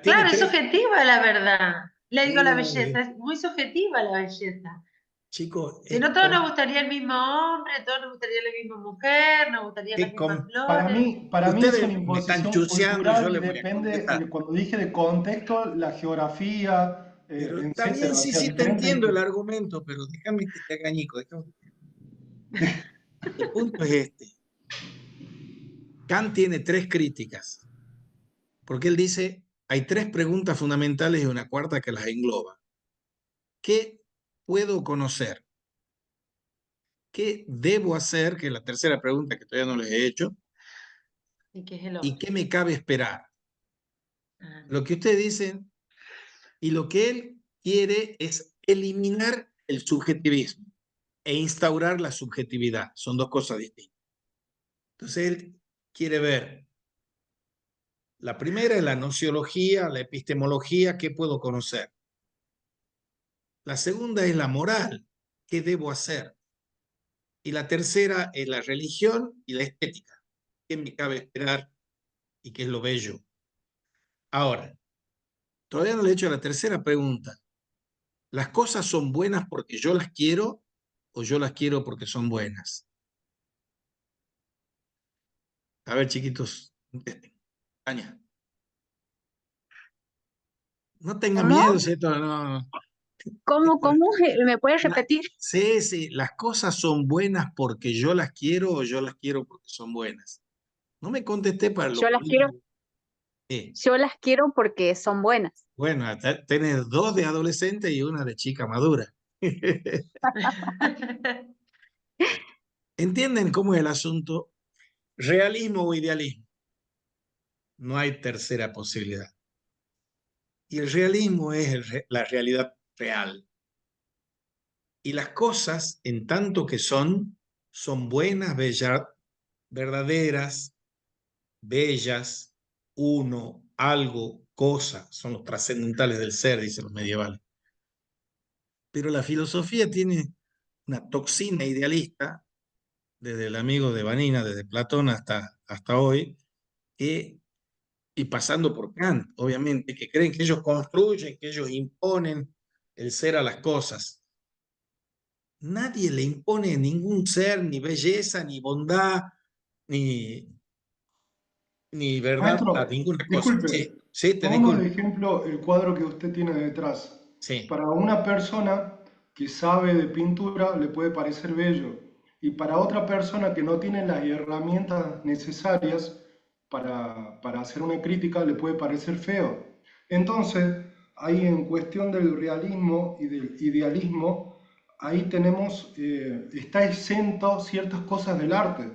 Speaker 3: Claro, es
Speaker 1: tres.
Speaker 3: subjetiva la verdad. Le digo la belleza,
Speaker 1: Uy,
Speaker 3: es muy subjetiva la belleza.
Speaker 1: chicos,
Speaker 3: Si no, todos nos gustaría el mismo hombre, todos nos gustaría la misma mujer, nos gustarían las
Speaker 1: que
Speaker 3: mismas flores.
Speaker 4: Para mí es una
Speaker 1: ustedes me están
Speaker 4: imposición
Speaker 1: chuseando y yo
Speaker 4: cultural y
Speaker 1: les voy a
Speaker 4: depende,
Speaker 1: contestar.
Speaker 4: cuando dije de contexto, la geografía,
Speaker 1: Pero está bien,
Speaker 4: etcétera. O
Speaker 1: sí,
Speaker 4: sea,
Speaker 1: sí, te
Speaker 4: diferentes.
Speaker 1: entiendo el argumento, pero déjame que te añico. El punto es este. Kant tiene tres críticas, porque él dice, hay tres preguntas fundamentales y una cuarta que las engloba. ¿Qué puedo conocer? ¿Qué debo hacer? Que es la tercera pregunta que todavía no les he hecho.
Speaker 3: ¿Y qué es el
Speaker 1: ¿Y
Speaker 3: otro?
Speaker 1: qué me cabe esperar?
Speaker 3: Ah,
Speaker 1: Lo que ustedes dicen y lo que él quiere es eliminar el subjetivismo e instaurar la subjetividad. Son dos cosas distintas. Entonces él quiere ver, la primera es la nociología, la epistemología, ¿qué puedo conocer? La segunda es la moral, ¿qué debo hacer? Y la tercera es la religión y la estética, ¿qué me cabe esperar y qué es lo bello? Ahora, todavía no le he hecho la tercera pregunta. ¿Las cosas son buenas porque yo las quiero o yo las quiero porque son buenas? A ver, chiquitos, contesten. Aña, no tengan
Speaker 2: ¿Cómo?
Speaker 1: miedo, ¿cierto? No,
Speaker 2: ¿Cómo?
Speaker 1: esto-
Speaker 2: ¿Cómo? ¿Me puedes
Speaker 1: la-
Speaker 2: repetir?
Speaker 1: sí, sí, las cosas son buenas porque yo las quiero o yo las quiero porque son buenas. No me contesté para lo
Speaker 2: Yo las quiero,
Speaker 1: político. Sí.
Speaker 2: yo las quiero porque son buenas.
Speaker 1: Bueno, tenés dos de adolescente y una de chica madura. ¿Entienden cómo es el asunto? Realismo o idealismo. No hay tercera posibilidad. Y el realismo es la realidad real. Y las cosas, en tanto que son buenas, bellas, verdaderas, bellas, uno, algo, cosa, son los trascendentales del ser, dicen los medievales. Pero la filosofía tiene una toxina idealista, desde el amigo de Vanina, desde Platón hasta hoy, y pasando por Kant, obviamente, que creen que ellos construyen, que ellos imponen el ser a las cosas. Nadie le impone ningún ser, ni belleza, ni bondad, ni, ni verdad a
Speaker 4: Maestro,
Speaker 1: ninguna cosa.
Speaker 4: disculpe,
Speaker 1: Sí, sí, te
Speaker 4: pongamos
Speaker 1: disculpo.
Speaker 4: de ejemplo el cuadro que usted tiene detrás.
Speaker 1: Sí.
Speaker 4: Para una persona que sabe de pintura le puede parecer bello y para otra persona que no tiene las herramientas necesarias para hacer una crítica le puede parecer feo. Entonces, ahí en cuestión del realismo y del idealismo, ahí tenemos, está exento ciertas cosas del arte.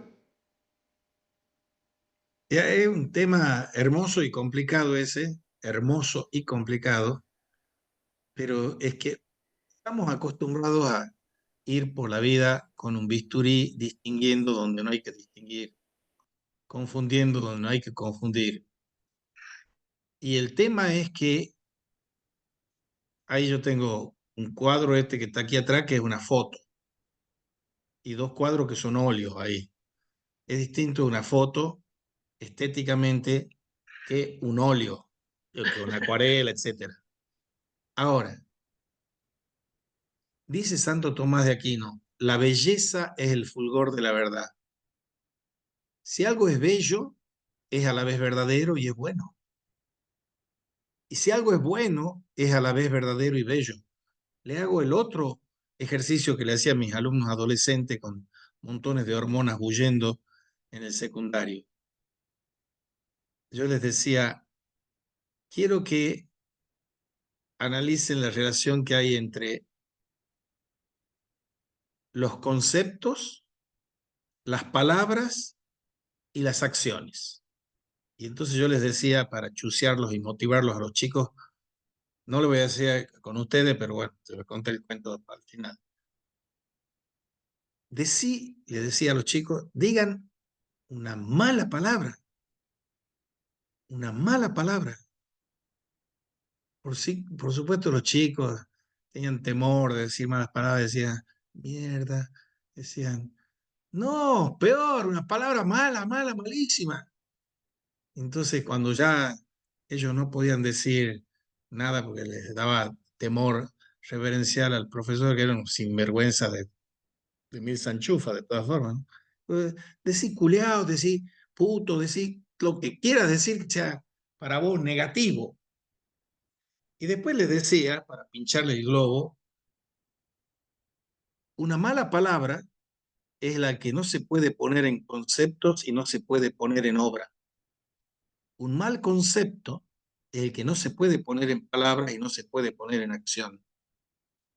Speaker 1: Ya es un tema hermoso y complicado ese, hermoso y complicado, pero es que estamos acostumbrados a ir por la vida con un bisturí distinguiendo donde no hay que distinguir, confundiendo donde no hay que confundir. Y el tema es que ahí yo tengo un cuadro este que está aquí atrás, que es una foto, y dos cuadros que son óleos ahí. Es distinto una foto estéticamente que un óleo, que una acuarela, etcétera. Ahora, dice Santo Tomás de Aquino, la belleza es el fulgor de la verdad. Si algo es bello, es a la vez verdadero y es bueno. Y si algo es bueno, es a la vez verdadero y bello. Le hago el otro ejercicio que le hacía a mis alumnos adolescentes con montones de hormonas huyendo en el secundario. Yo les decía, quiero que analicen la relación que hay entre los conceptos, las palabras y las acciones. Y entonces yo les decía, para chusearlos y motivarlos a los chicos, no lo voy a decir con ustedes, pero bueno, se les conté el cuento al final. Le decía a los chicos, digan una mala palabra, una mala palabra. Por supuesto, los chicos tenían temor de decir malas palabras, decían, mierda, decían, no, peor, una palabra mala, mala, malísima. Entonces, cuando ya ellos no podían decir nada porque les daba temor reverencial al profesor, que era un sinvergüenza de mil sanchufas, de todas formas, ¿no? Decí culeado, decí puto, decí lo que quieras decir que sea para vos negativo. Y después les decía, para pincharle el globo, una mala palabra es la que no se puede poner en conceptos y no se puede poner en obra. Un mal concepto es el que no se puede poner en palabras y no se puede poner en acción.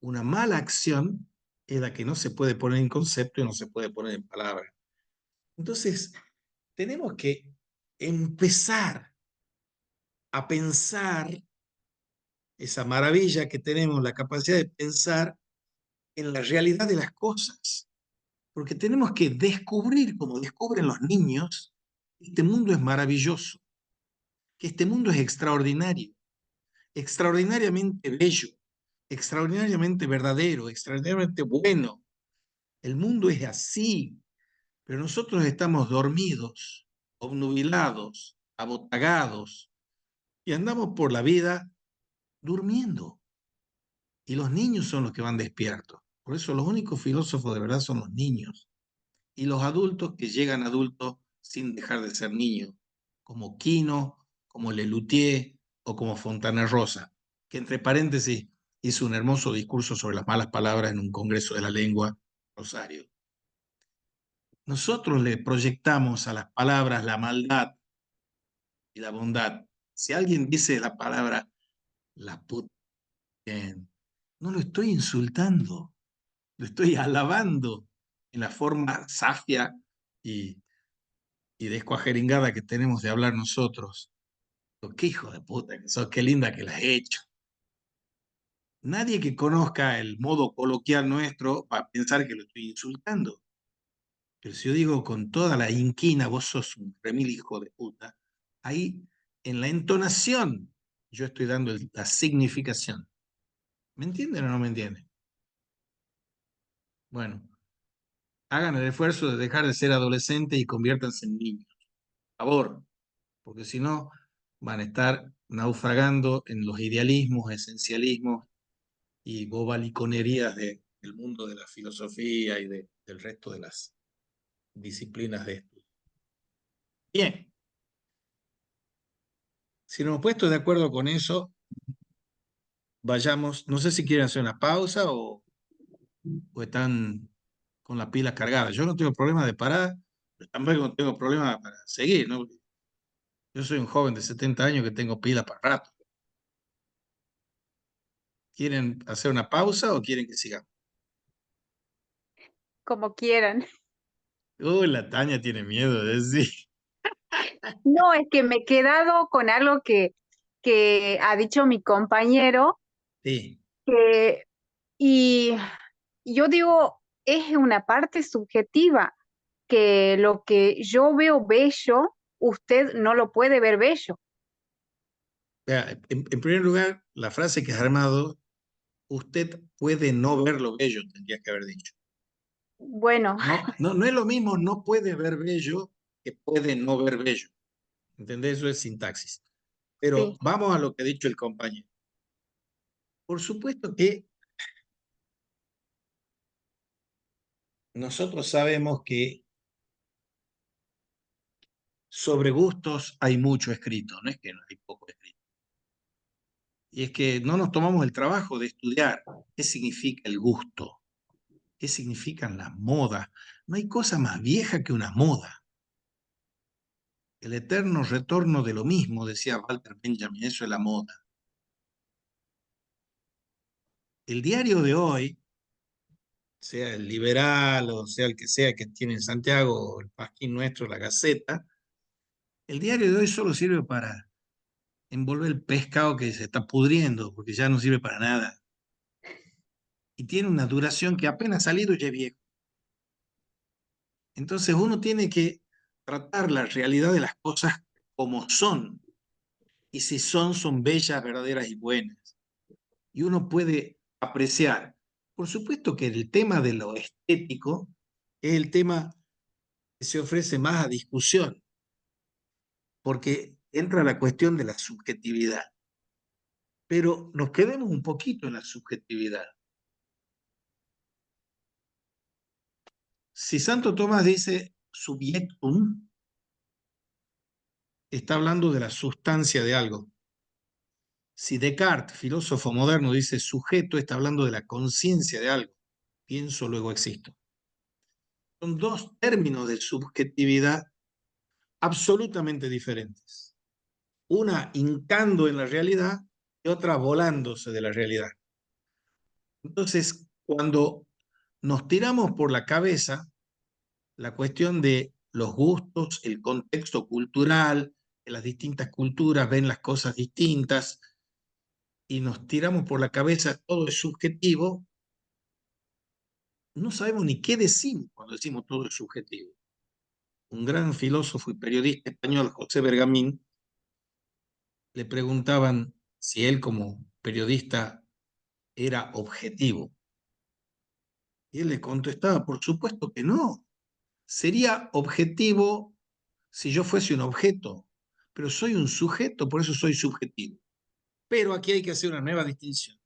Speaker 1: Una mala acción es la que no se puede poner en concepto y no se puede poner en palabras. Entonces, tenemos que empezar a pensar esa maravilla que tenemos, la capacidad de pensar en la realidad de las cosas, porque tenemos que descubrir, como descubren los niños, que este mundo es maravilloso, que este mundo es extraordinario, extraordinariamente bello, extraordinariamente verdadero, extraordinariamente bueno. El mundo es así, pero nosotros estamos dormidos, obnubilados, abotagados, y andamos por la vida durmiendo. Y los niños son los que van despiertos. Por eso los únicos filósofos de verdad son los niños. Y los adultos que llegan adultos sin dejar de ser niños, como Quino, como Lelutier o como Fontana Rosa, que entre paréntesis hizo un hermoso discurso sobre las malas palabras en un congreso de la lengua, Rosario. Nosotros le proyectamos a las palabras la maldad y la bondad. Si alguien dice la palabra la puta, no lo estoy insultando, lo estoy alabando en la forma safia y, y descuajeringada que tenemos de hablar nosotros. Qué hijo de puta que sos, qué linda que la has hecho. Nadie que conozca el modo coloquial nuestro va a pensar que lo estoy insultando. Pero si yo digo con toda la inquina, vos sos un remil hijo de puta, ahí en la entonación yo estoy dando la significación. ¿Me entienden o no me entienden? Bueno, hagan el esfuerzo de dejar de ser adolescentes y conviértanse en niños. Por favor, porque si no van a estar naufragando en los idealismos, esencialismos y bobaliconerías del mundo de la filosofía y del resto de las disciplinas de estudio. Bien, si nos hemos puesto de acuerdo con eso, vayamos, no sé si quieren hacer una pausa o están con la pila cargada. Yo no tengo problema de parar, pero tampoco no tengo problema para seguir, ¿no? Yo soy un joven de 70 años que tengo pila para rato. ¿Quieren hacer una pausa o quieren que sigamos?
Speaker 2: como quieran.
Speaker 1: La Tania tiene miedo de decir.
Speaker 2: No, es que me he quedado con algo que ha dicho mi compañero,
Speaker 1: Sí,
Speaker 2: que, y yo digo, es una parte subjetiva, que lo que yo veo bello, usted no lo puede ver bello.
Speaker 1: vea, en primer lugar, la frase que has armado, usted puede no ver lo bello, tendría que haber dicho.
Speaker 2: Bueno,
Speaker 1: No, no, no es lo mismo no puede ver bello que puede no ver bello. ¿Entendés? Eso es sintaxis. Pero
Speaker 2: sí,
Speaker 1: vamos a lo que ha dicho el compañero. Por supuesto que nosotros sabemos que sobre gustos hay mucho escrito, no es que no hay poco escrito. y es que no nos tomamos el trabajo de estudiar qué significa el gusto, qué significan las modas. No hay cosa más vieja que una moda. El eterno retorno de lo mismo, decía Walter Benjamin, eso es la moda. El diario de hoy, sea el Liberal o sea el que sea que tiene en Santiago, o el Pasquín Nuestro, la Gaceta, el diario de hoy solo sirve para envolver el pescado que se está pudriendo, porque ya no sirve para nada. Y tiene una duración que apenas ha salido ya es viejo. Entonces uno tiene que tratar la realidad de las cosas como son. Y si son, son bellas, verdaderas y buenas. Y uno puede apreciar. Por supuesto que el tema de lo estético es el tema que se ofrece más a discusión, porque entra la cuestión de la subjetividad. Pero nos quedemos un poquito en la subjetividad. Si Santo Tomás dice subjectum, está hablando de la sustancia de algo. Si Descartes, filósofo moderno, dice sujeto, está hablando de la conciencia de algo. Pienso, luego existo. Son dos términos de subjetividad absolutamente diferentes. Una hincando en la realidad y otra volándose de la realidad. Entonces, cuando nos tiramos por la cabeza la cuestión de los gustos, el contexto cultural, que las distintas culturas ven las cosas distintas, y nos tiramos por la cabeza todo es subjetivo, no sabemos ni qué decimos cuando decimos todo es subjetivo. Un gran filósofo y periodista español, José Bergamín, le preguntaban si él como periodista era objetivo. Y él le contestaba, por supuesto que no. Sería objetivo si yo fuese un objeto, pero soy un sujeto, por eso soy subjetivo. Pero aquí hay que hacer una nueva distinción.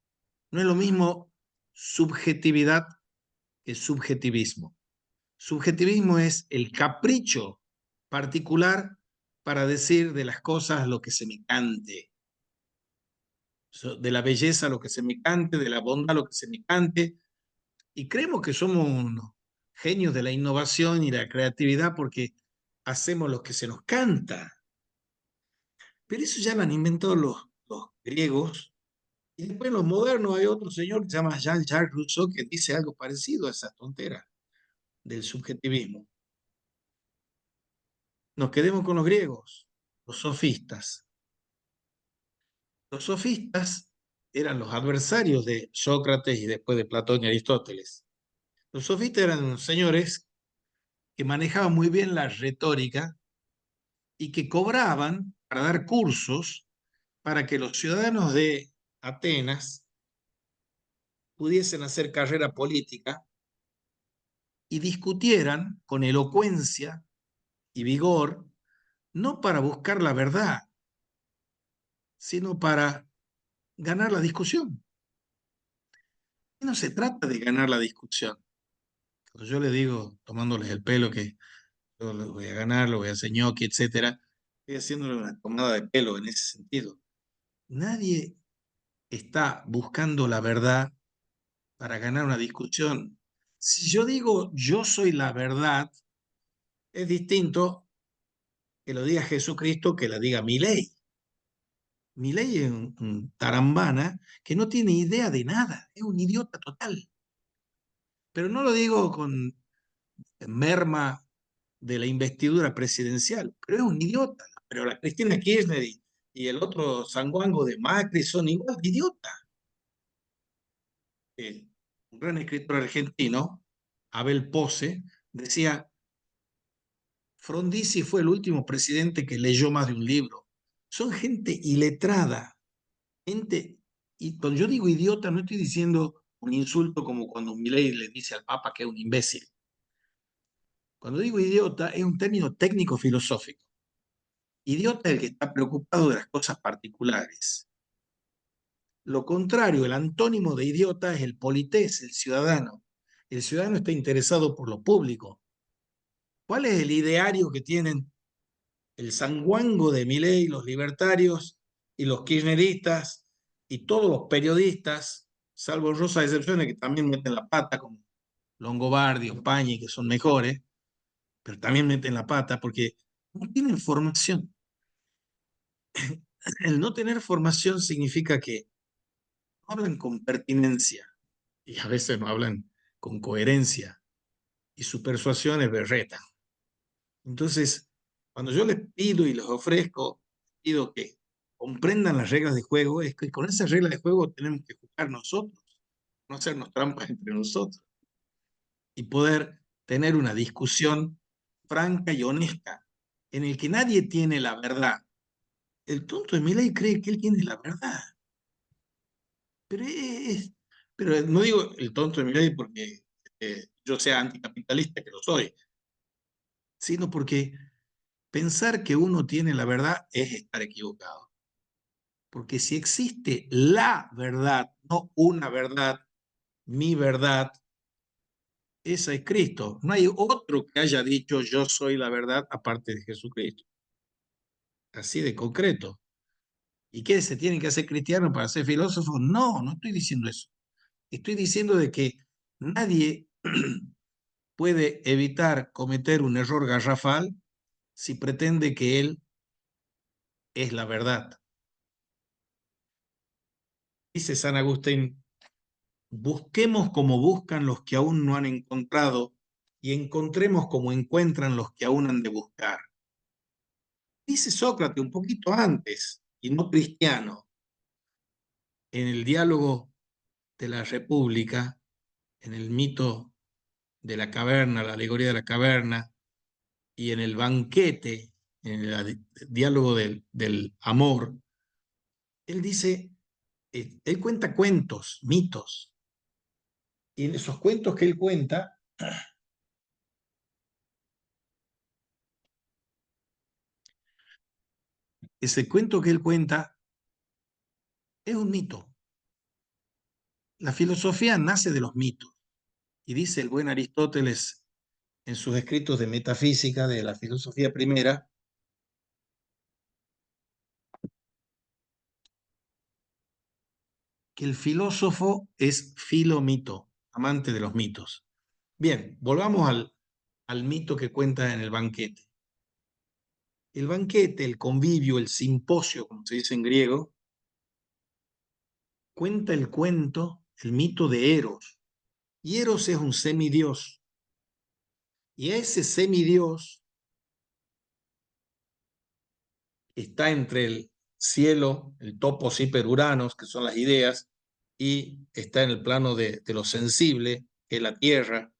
Speaker 1: No es lo mismo subjetividad que subjetivismo. Subjetivismo es el capricho particular para decir de las cosas lo que se me cante, de la belleza lo que se me cante, de la bondad lo que se me cante, y creemos que somos unos genios de la innovación y la creatividad porque hacemos lo que se nos canta. Pero eso ya lo han inventado los griegos, y después en los modernos hay otro señor que se llama Jean-Jacques Rousseau que dice algo parecido a esa tontera del subjetivismo. Nos quedemos con los griegos, los sofistas. Los sofistas eran los adversarios de Sócrates y después de Platón y Aristóteles. Los sofistas eran señores que manejaban muy bien la retórica y que cobraban para dar cursos para que los ciudadanos de Atenas pudiesen hacer carrera política y discutieran con elocuencia y vigor, no para buscar la verdad, sino para ganar la discusión. Y no se trata de ganar la discusión. Cuando yo le digo, tomándoles el pelo, que yo lo voy a ganar, lo voy a hacer ñoqui, etcétera, estoy haciéndole una tomada de pelo en ese sentido. Nadie está buscando la verdad para ganar una discusión. Si yo digo yo soy la verdad, es distinto que lo diga Jesucristo que la diga Milei. Milei es un tarambana que no tiene idea de nada, es un idiota total. Pero no lo digo con merma de la investidura presidencial, pero es un idiota. Pero la Cristina Kirchner y el otro sanguango de Macri son igual de idiotas. Un gran escritor argentino, Abel Pose, decía, Frondizi fue el último presidente que leyó más de un libro. Son gente iletrada, gente, y cuando yo digo idiota no estoy diciendo un insulto como cuando Milei le dice al Papa que es un imbécil. Cuando digo idiota es un término técnico filosófico. Idiota es el que está preocupado de las cosas particulares. Lo contrario, el antónimo de idiota es el polités, el ciudadano. El ciudadano está interesado por lo público. ¿Cuál es el ideario que tienen el sanguango de Milei, los libertarios y los kirchneristas Y todos los periodistas, salvo honrosas excepciones que también meten la pata, como Longobardi o Pañi, que son mejores, pero también meten la pata porque no tienen formación. El no tener formación significa que no hablan con pertinencia y a veces no hablan con coherencia y su persuasión es berreta. Entonces, cuando yo les pido y les ofrezco, pido que comprendan las reglas de juego, es que con esas reglas de juego tenemos que jugar nosotros, no hacernos trampas entre nosotros y poder tener una discusión franca y honesta en el que nadie tiene la verdad. El tonto de Milei cree que él tiene la verdad, pero, pero no digo el tonto de Milei porque yo sea anticapitalista, que lo soy, sino porque pensar que uno tiene la verdad es estar equivocado. Porque si existe la verdad, no una verdad, mi verdad, esa es Cristo. No hay otro que haya dicho yo soy la verdad aparte de Jesucristo. Así de concreto. ¿Y qué? ¿Se tienen que hacer cristianos para ser filósofos? No, no estoy diciendo eso. Estoy diciendo de que nadie puede evitar cometer un error garrafal si pretende que él es la verdad. Dice San Agustín, busquemos como buscan los que aún no han encontrado y encontremos como encuentran los que aún han de buscar. Dice Sócrates un poquito antes, y no cristiano, en el diálogo de la República, en el mito de la caverna, la alegoría de la caverna, y en el banquete, en el diálogo del amor, él dice, él cuenta cuentos, mitos, y en esos cuentos que él cuenta, ese cuento que él cuenta es un mito. La filosofía nace de los mitos, y dice el buen Aristóteles en sus escritos de metafísica de la filosofía primera, que el filósofo es filomito, amante de los mitos. Bien, volvamos al mito que cuenta en el banquete. El banquete, el convivio, el simposio, como se dice en griego, cuenta el cuento, el mito de Eros. Y Eros es un semidios. Y a ese semidios está entre el cielo, el topos hiperuranos, que son las ideas, y está en el plano de lo sensible, que es la tierra.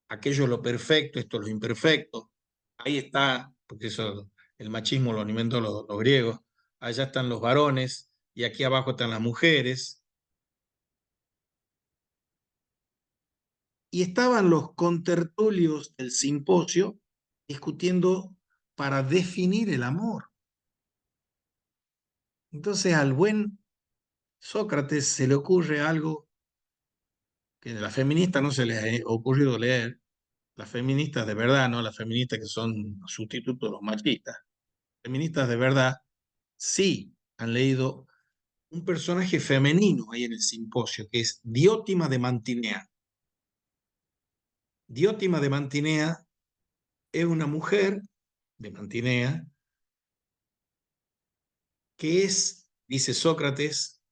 Speaker 1: Aquello es lo perfecto, esto es lo imperfecto. Ahí está, porque eso, el machismo lo alimentó los griegos. Allá están los varones y aquí abajo están las mujeres. Y estaban los contertulios del simposio discutiendo para definir el amor. Entonces al buen Sócrates se le ocurre algo que a las feministas no se les ha ocurrido leer, las feministas de verdad, no las feministas que son sustitutos de los machistas, feministas de verdad sí han leído un personaje femenino ahí en el simposio, que es Diótima de Mantinea. Diótima de Mantinea es una mujer de Mantinea que es, dice Sócrates,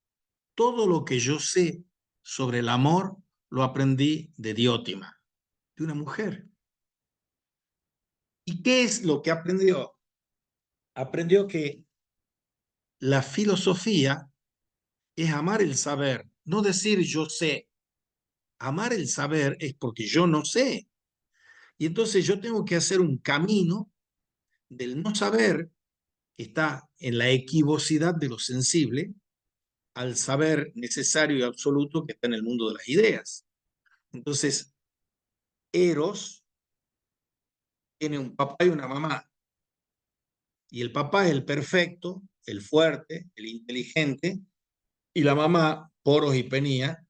Speaker 1: todo lo que yo sé sobre el amor lo aprendí de Diótima, de una mujer. ¿Y qué es lo que aprendió? Aprendió que la filosofía es amar el saber, no decir yo sé. Amar el saber es porque yo no sé. Y entonces yo tengo que hacer un camino del no saber, que está en la equivocidad de lo sensible, al saber necesario y absoluto que está en el mundo de las ideas. Entonces, Eros tiene un papá y una mamá. Y el papá es el perfecto, el fuerte, el inteligente, y la mamá, Poros y Penía.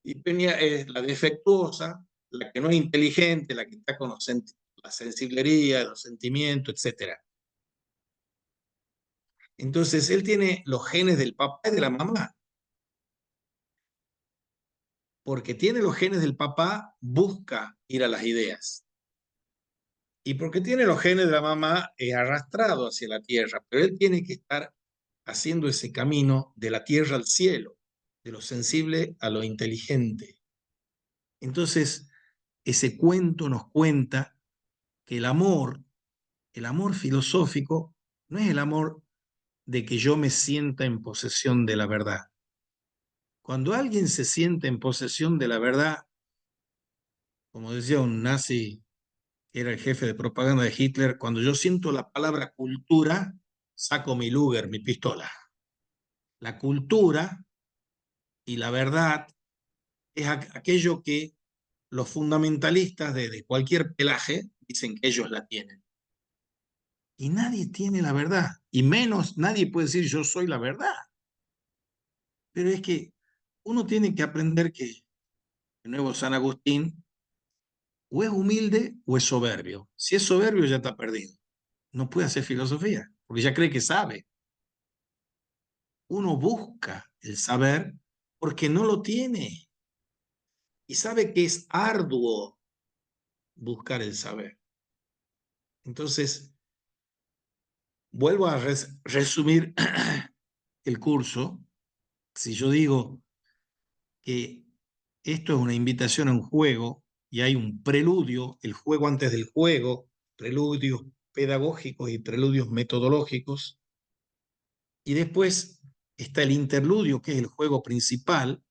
Speaker 1: Y Penía es la defectuosa, la que no es inteligente, la que está con la sensiblería, los sentimientos, etc. Entonces, él tiene los genes del papá y de la mamá. Porque tiene los genes del papá, busca ir a las ideas. Y porque tiene los genes de la mamá, es arrastrado hacia la tierra. Pero él tiene que estar haciendo ese camino de la tierra al cielo, de lo sensible a lo inteligente. Entonces, ese cuento nos cuenta que el amor filosófico, no es el amor de que yo me sienta en posesión de la verdad. Cuando alguien se siente en posesión de la verdad, como decía un nazi que era el jefe de propaganda de Hitler, cuando yo siento la palabra cultura, saco mi Luger, mi pistola. La cultura y la verdad es aquello que los fundamentalistas de cualquier pelaje dicen que ellos la tienen. Y nadie tiene la verdad, y menos nadie puede decir yo soy la verdad. Pero es que uno tiene que aprender que, de nuevo, San Agustín, o es humilde o es soberbio. Si es soberbio ya está perdido. No puede hacer filosofía, porque ya cree que sabe. Uno busca el saber porque no lo tiene y sabe que es arduo buscar el saber. Entonces, vuelvo a resumir el curso. Si yo digo que esto es una invitación a un juego y hay un preludio, el juego antes del juego, preludios pedagógicos y preludios metodológicos, y después está el interludio, que es el juego principal,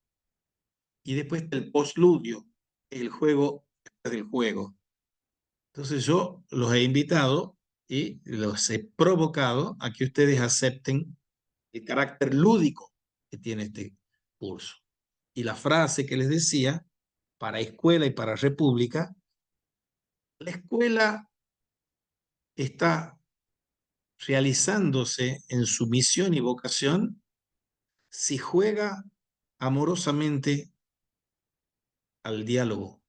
Speaker 1: y después está el postludio, el juego después del juego. Entonces yo los he invitado y los he provocado a que ustedes acepten el carácter lúdico que tiene este curso. Y la frase que les decía, para escuela y para república, la escuela está realizándose en su misión y vocación si juega amorosamente al diálogo.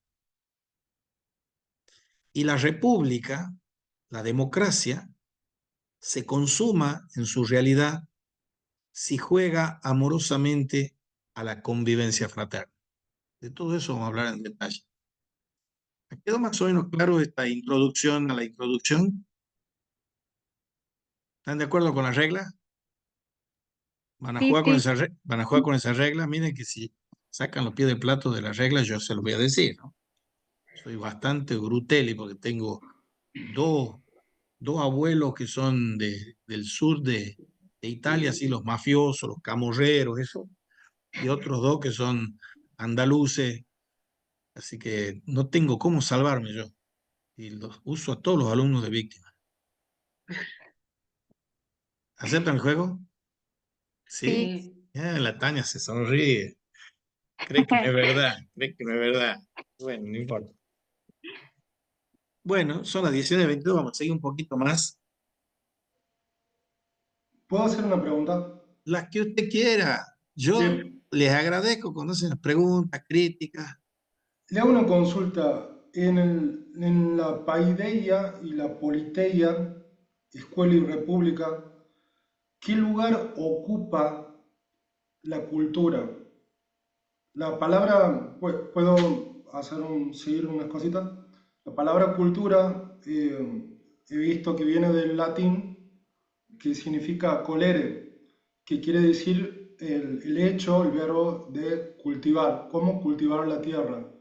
Speaker 1: Y la república, la democracia, se consuma en su realidad si juega amorosamente a la convivencia fraterna. De todo eso vamos a hablar en detalle. ¿Me quedó más o menos claro esta introducción a la introducción? ¿Están de acuerdo con las reglas? ¿Van a
Speaker 2: Sí,
Speaker 1: jugar con
Speaker 2: sí,
Speaker 1: van a jugar con esas reglas? Miren que si sacan los pies del plato de las reglas, yo se los voy a decir, ¿no? Soy bastante brutelli porque tengo dos, dos abuelos que son del sur de Italia, así los mafiosos, los camorreros, eso, y otros dos que son andaluces, así que no tengo cómo salvarme yo. Y los uso a todos los alumnos de víctimas. ¿Aceptan el juego?
Speaker 2: sí.
Speaker 1: ¿Sí?
Speaker 3: Sí.
Speaker 1: La Tania se sonríe. Cree que no es verdad, cree que no es verdad. Bueno, no importa. Bueno, son las 19:22, vamos a seguir un poquito más.
Speaker 4: ¿Puedo hacer una pregunta?
Speaker 1: Las que usted quiera. Yo
Speaker 4: Le,
Speaker 1: les agradezco cuando hacen las preguntas, críticas.
Speaker 4: le hago una consulta. En la paideia y la politeia, escuela y república, ¿qué lugar ocupa la cultura? La palabra, puedo seguir unas cositas. La palabra cultura, he visto que viene del latín, que significa colere, que quiere decir el hecho, el verbo de cultivar, cómo cultivar la tierra.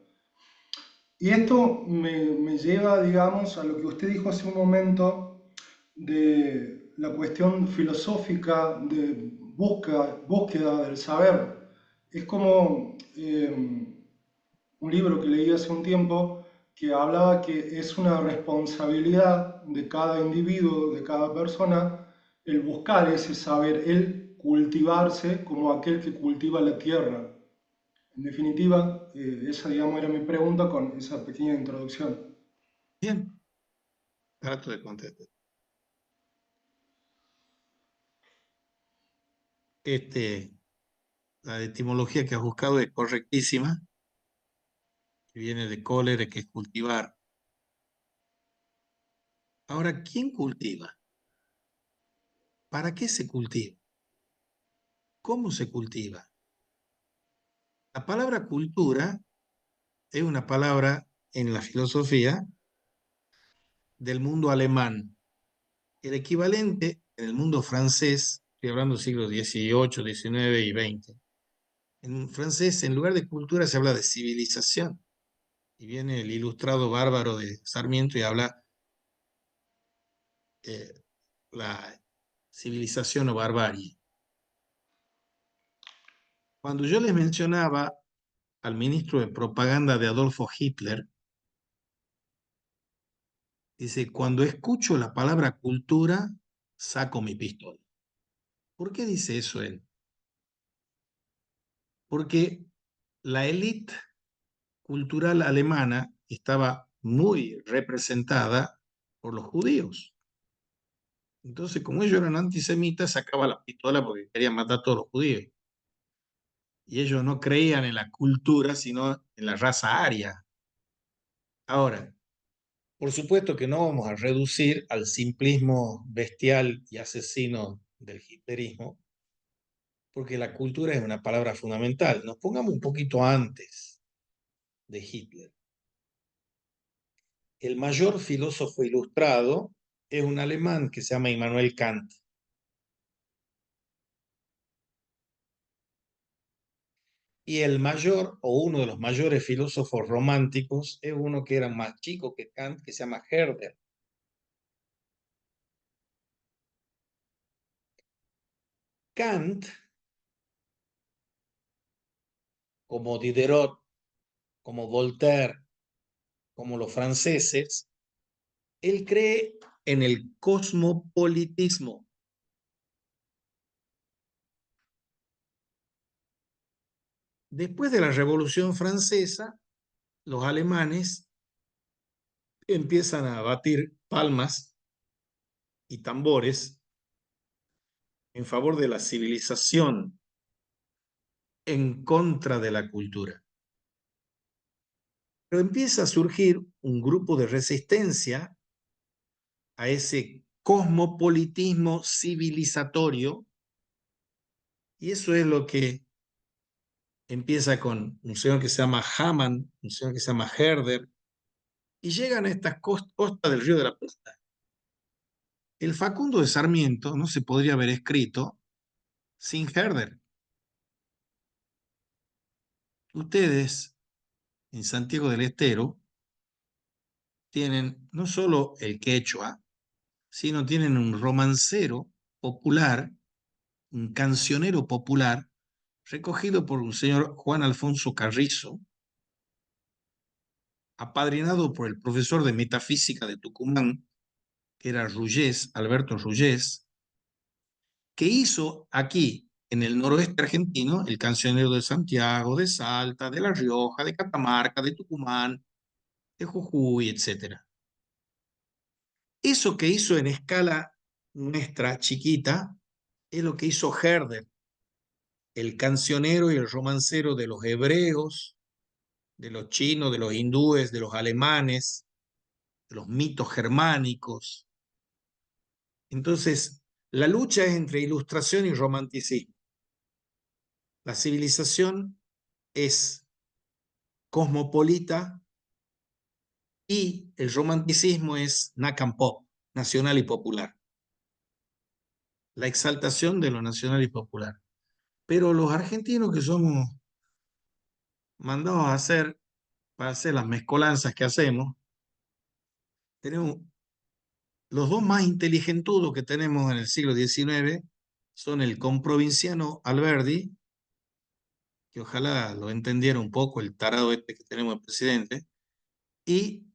Speaker 4: Y esto me lleva, digamos, a lo que usted dijo hace un momento de la cuestión filosófica de búsqueda del saber. Es como un libro que leí hace un tiempo que hablaba que es una responsabilidad de cada individuo, de cada persona, el buscar ese saber, el cultivarse como aquel que cultiva la tierra. En definitiva, esa, digamos, era mi pregunta con esa pequeña introducción.
Speaker 1: Bien, trato de contestar. La etimología que has buscado es correctísima, que viene de colere, que es cultivar. Ahora, ¿quién cultiva? ¿Para qué se cultiva? ¿Cómo se cultiva? La palabra cultura es una palabra en la filosofía del mundo alemán. El equivalente en el mundo francés, estoy hablando del siglo XVIII, XIX y XX. En francés, en lugar de cultura, se habla de civilización. Y viene el ilustrado bárbaro de Sarmiento y habla la civilización o barbarie. Cuando yo les mencionaba al ministro de propaganda de Adolfo Hitler, dice, cuando escucho la palabra cultura, saco mi pistola. ¿Por qué dice eso él? Porque la élite cultural alemana estaba muy representada por los judíos. Entonces, como ellos eran antisemitas, sacaba la pistola porque querían matar a todos los judíos. Y ellos no creían en la cultura, sino en la raza aria. Ahora, por supuesto que no vamos a reducir al simplismo bestial y asesino del hitlerismo, porque la cultura es una palabra fundamental. Nos pongamos un poquito antes de Hitler. El mayor filósofo ilustrado es un alemán que se llama Immanuel Kant. Y el mayor o uno de los mayores filósofos románticos es uno que era más chico que Kant, que se llama Herder. Kant, como Diderot, como Voltaire, como los franceses, él cree en el cosmopolitismo. Después de la Revolución Francesa, los alemanes empiezan a batir palmas y tambores en favor de la civilización, en contra de la cultura. Pero empieza a surgir un grupo de resistencia a ese cosmopolitismo civilizatorio, y eso es lo que empieza con un señor que se llama Hamann, un señor que se llama Herder, y llegan a estas costas del Río de la Plata. El Facundo de Sarmiento no se podría haber escrito sin Herder. Ustedes en Santiago del Estero tienen no solo el quechua, sino tienen un romancero popular, un cancionero popular, recogido por un señor Juan Alfonso Carrizo, apadrinado por el profesor de metafísica de Tucumán, que era Ruyés, Alberto Ruyés, que hizo aquí, en el noroeste argentino, el cancionero de Santiago, de Salta, de La Rioja, de Catamarca, de Tucumán, de Jujuy, etc. Eso que hizo en escala nuestra chiquita es lo que hizo Herder, el cancionero y el romancero de los hebreos, de los chinos, de los hindúes, de los alemanes, de los mitos germánicos. Entonces, la lucha es entre ilustración y romanticismo. La civilización es cosmopolita y el romanticismo es Pop, nacional y popular. La exaltación de lo nacional y popular. Pero los argentinos que somos mandados a hacer, para hacer las mezcolanzas que hacemos, tenemos los dos más inteligentudos que tenemos en el siglo XIX son el comprovinciano Alberdi, que ojalá lo entendiera un poco el tarado este que tenemos el presidente, y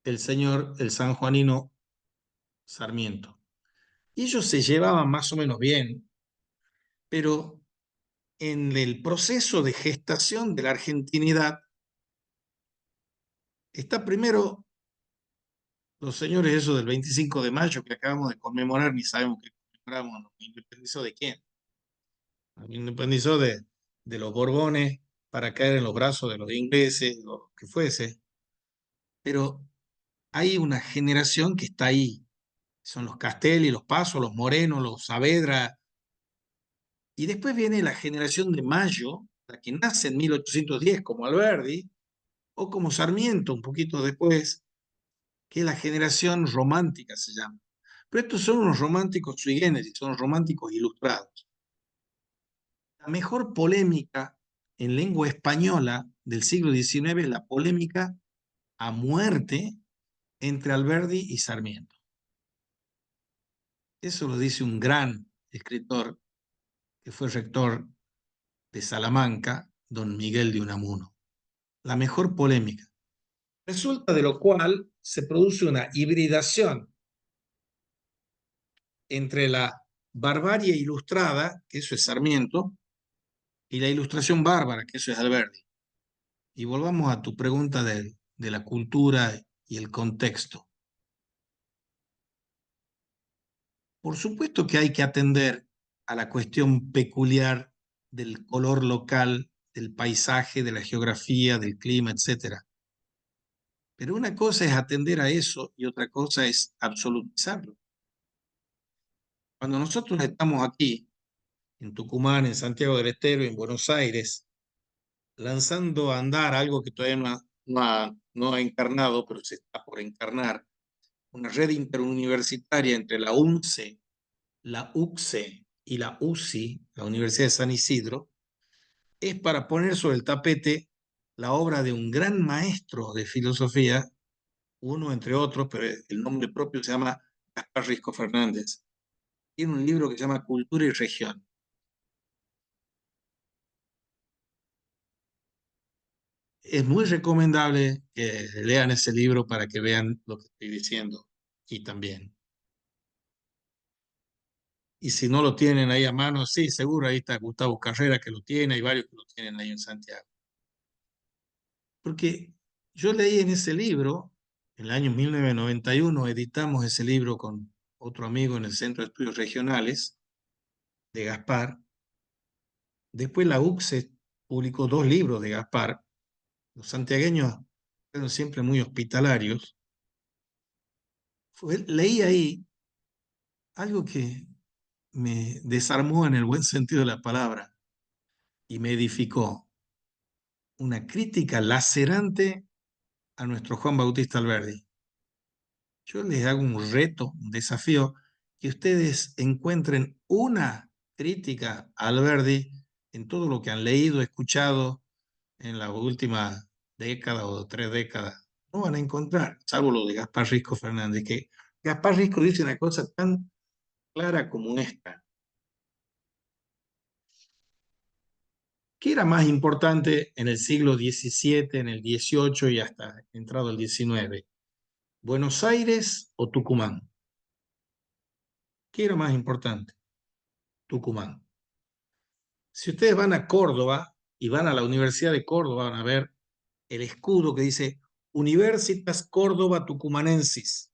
Speaker 1: el señor, el sanjuanino Sarmiento. Y ellos se llevaban más o menos bien, pero en el proceso de gestación de la argentinidad está primero los señores esos del 25 de mayo que acabamos de conmemorar, ni sabemos qué conmemoramos, ¿nos independizó de quién? Nos independizó de los Borbones para caer en los brazos de los ingleses, lo que fuese. Pero hay una generación que está ahí, son los Castelli, los Paso, los Moreno, los Saavedra. Y después viene la generación de Mayo, la que nace en 1810 como Alberdi, o como Sarmiento un poquito después, que es la generación romántica se llama. Pero estos son unos románticos sui generis, son románticos ilustrados. La mejor polémica en lengua española del siglo XIX es la polémica a muerte entre Alberdi y Sarmiento. Eso lo dice un gran escritor que fue rector de Salamanca, don Miguel de Unamuno. La mejor polémica. Resulta de lo cual se produce una hibridación entre la barbarie ilustrada, que eso es Sarmiento, y la ilustración bárbara, que eso es Alberdi. Y volvamos a tu pregunta de la cultura y el contexto. Por supuesto que hay que atender a la cuestión peculiar del color local, del paisaje, de la geografía, del clima, etc. Pero una cosa es atender a eso y otra cosa es absolutizarlo. Cuando nosotros estamos aquí, en Tucumán, en Santiago del Estero, en Buenos Aires, lanzando a andar algo que todavía no ha encarnado, pero se está por encarnar, una red interuniversitaria entre la UNCE, la UCSE y la UCI, la Universidad de San Isidro, es para poner sobre el tapete la obra de un gran maestro de filosofía, uno entre otros, pero el nombre propio se llama Gaspar Risco Fernández. Tiene un libro que se llama Cultura y Región. Es muy recomendable que lean ese libro para que vean lo que estoy diciendo y también. Y si no lo tienen ahí a mano, sí, seguro, ahí está Gustavo Carrera que lo tiene, hay varios que lo tienen ahí en Santiago. Porque yo leí en ese libro, en el año 1991, editamos ese libro con otro amigo en el Centro de Estudios Regionales de Gaspar. Después la UCSE publicó 2 libros de Gaspar. Los santiagueños fueron siempre muy hospitalarios. Leí ahí algo que me desarmó en el buen sentido de la palabra y me edificó. Una crítica lacerante a nuestro Juan Bautista Alberdi. Yo les hago un reto, un desafío, que ustedes encuentren una crítica a Alberdi en todo lo que han leído, escuchado en la última década o 3 décadas. No van a encontrar, salvo lo de Gaspar Risco Fernández, que Gaspar Risco dice una cosa tan clara como esta. ¿Qué era más importante en el siglo XVII, en el XVIII y hasta entrado el XIX? ¿Buenos Aires o Tucumán? ¿Qué era más importante? Tucumán. Si ustedes van a Córdoba y van a la Universidad de Córdoba, van a ver el escudo que dice Universitas Córdoba Tucumanensis.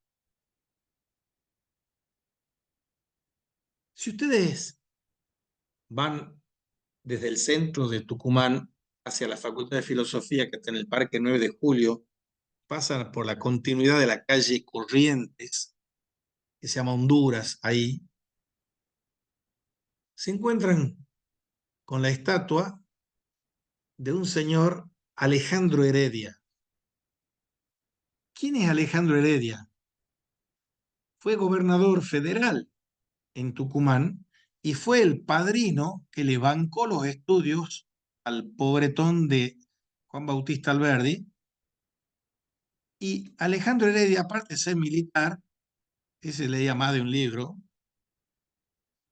Speaker 1: Si ustedes van desde el centro de Tucumán hacia la Facultad de Filosofía, que está en el Parque 9 de Julio, pasan por la continuidad de la calle Corrientes, que se llama Honduras, ahí, se encuentran con la estatua de un señor Alejandro Heredia. ¿Quién es Alejandro Heredia? Fue gobernador federal en Tucumán y fue el padrino que le bancó los estudios al pobretón de Juan Bautista Alberdi. Y Alejandro Heredia, aparte de ser militar, ese leía más de un libro,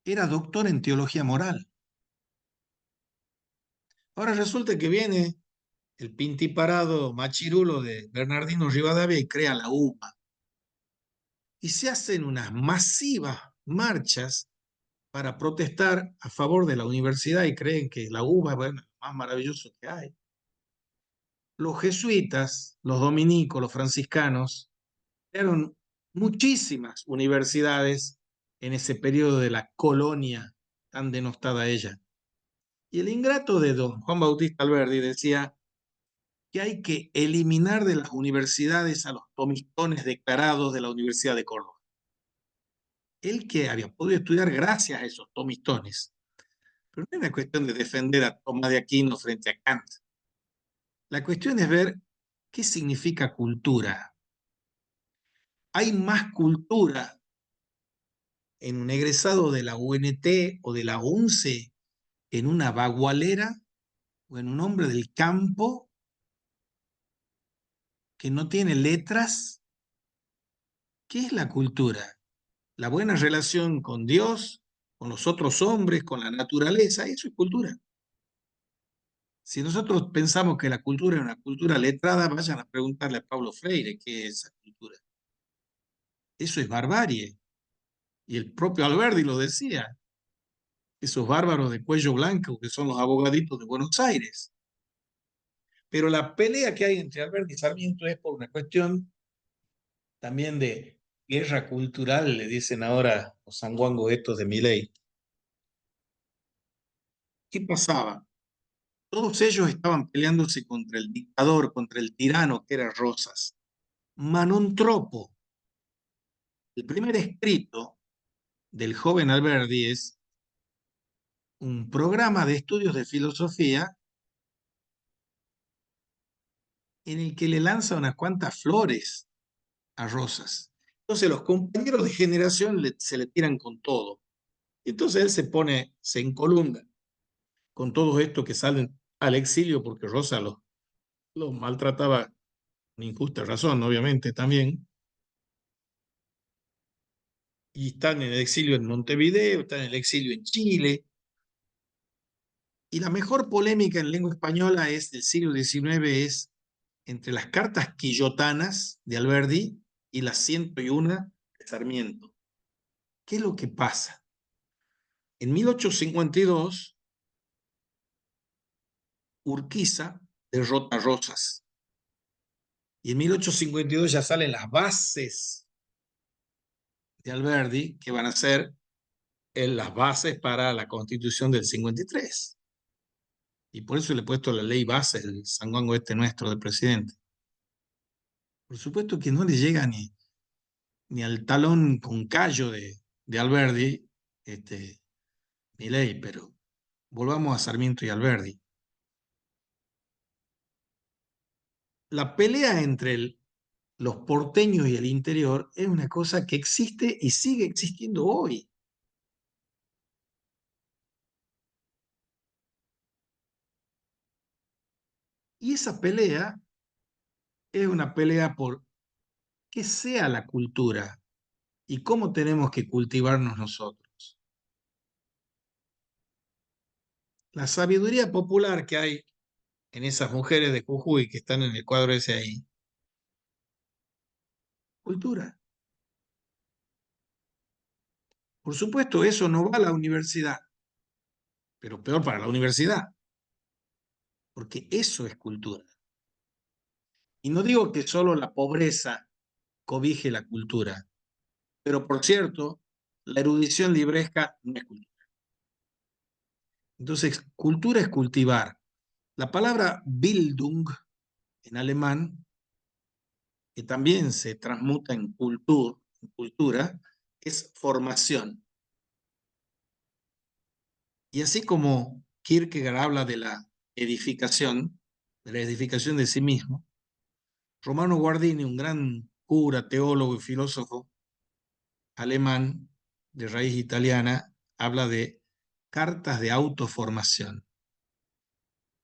Speaker 1: era doctor en teología moral. Ahora resulta que viene el pintiparado machirulo de Bernardino Rivadavia y crea la UBA. Y se hacen unas masivas marchas para protestar a favor de la universidad y creen que la UBA, bueno, es lo más maravilloso que hay. Los jesuitas, los dominicos, los franciscanos, crearon muchísimas universidades en ese periodo de la colonia tan denostada ella. Y el ingrato de don Juan Bautista Alberdi decía que hay que eliminar de las universidades a los tomistones declarados de la Universidad de Córdoba. Él que había podido estudiar gracias a esos tomistones. Pero no es una cuestión de defender a Tomás de Aquino frente a Kant. La cuestión es ver qué significa cultura. Hay más cultura en un egresado de la UNT o de la UNCE, en una bagualera o en un hombre del campo que no tiene letras. ¿Qué es la cultura? La buena relación con Dios, con los otros hombres, con la naturaleza, eso es cultura. Si nosotros pensamos que la cultura es una cultura letrada, vayan a preguntarle a Paulo Freire qué es esa cultura. Eso es barbarie. Y el propio Alberdi lo decía, esos bárbaros de cuello blanco que son los abogaditos de Buenos Aires. Pero la pelea que hay entre Alberdi y Sarmiento es por una cuestión también de guerra cultural, le dicen ahora los sanguangos estos de Milei. ¿Qué pasaba? Todos ellos estaban peleándose contra el dictador, contra el tirano que era Rosas. Manon Tropo, el primer escrito del joven Alberdi es un programa de estudios de filosofía en el que le lanza unas cuantas flores a Rosas. Entonces los compañeros de generación se le tiran con todo. Entonces él se encolumna con todos estos que salen al exilio porque Rosas los maltrataba con injusta razón, obviamente, también. Y están en el exilio en Montevideo, están en el exilio en Chile. Y la mejor polémica en lengua española del siglo XIX es entre las cartas quillotanas de Alberdi y las 101 de Sarmiento. ¿Qué es lo que pasa? En 1852, Urquiza derrota a Rosas. Y en 1852 ya salen las bases de Alberdi, que van a ser las bases para la Constitución del 53. Y por eso le he puesto la ley base, el sanguango este nuestro del presidente. Por supuesto que no le llega ni al talón con callo de Alberdi, Milei, pero volvamos a Sarmiento y Alberdi. La pelea entre los porteños y el interior es una cosa que existe y sigue existiendo hoy. Y esa pelea es una pelea por qué sea la cultura y cómo tenemos que cultivarnos nosotros. La sabiduría popular que hay en esas mujeres de Jujuy que están en el cuadro ese ahí, cultura. Por supuesto, eso no va a la universidad, pero peor para la universidad, porque eso es cultura. Y no digo que solo la pobreza cobije la cultura, pero por cierto, la erudición libresca no es cultura. Entonces, cultura es cultivar. La palabra Bildung en alemán, que también se transmuta en cultura, es formación. Y así como Kierkegaard habla de la edificación de sí mismo, Romano Guardini, un gran cura, teólogo y filósofo alemán de raíz italiana, habla de cartas de autoformación.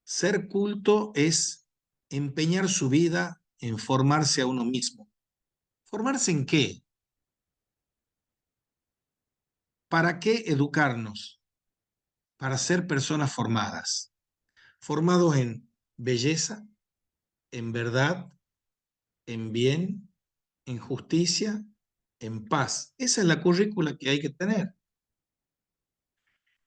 Speaker 1: Ser culto es empeñar su vida en formarse a uno mismo. ¿Formarse en qué? ¿Para qué educarnos? Para ser personas formadas. Formados en belleza, en verdad, en bien, en justicia, en paz. Esa es la currícula que hay que tener.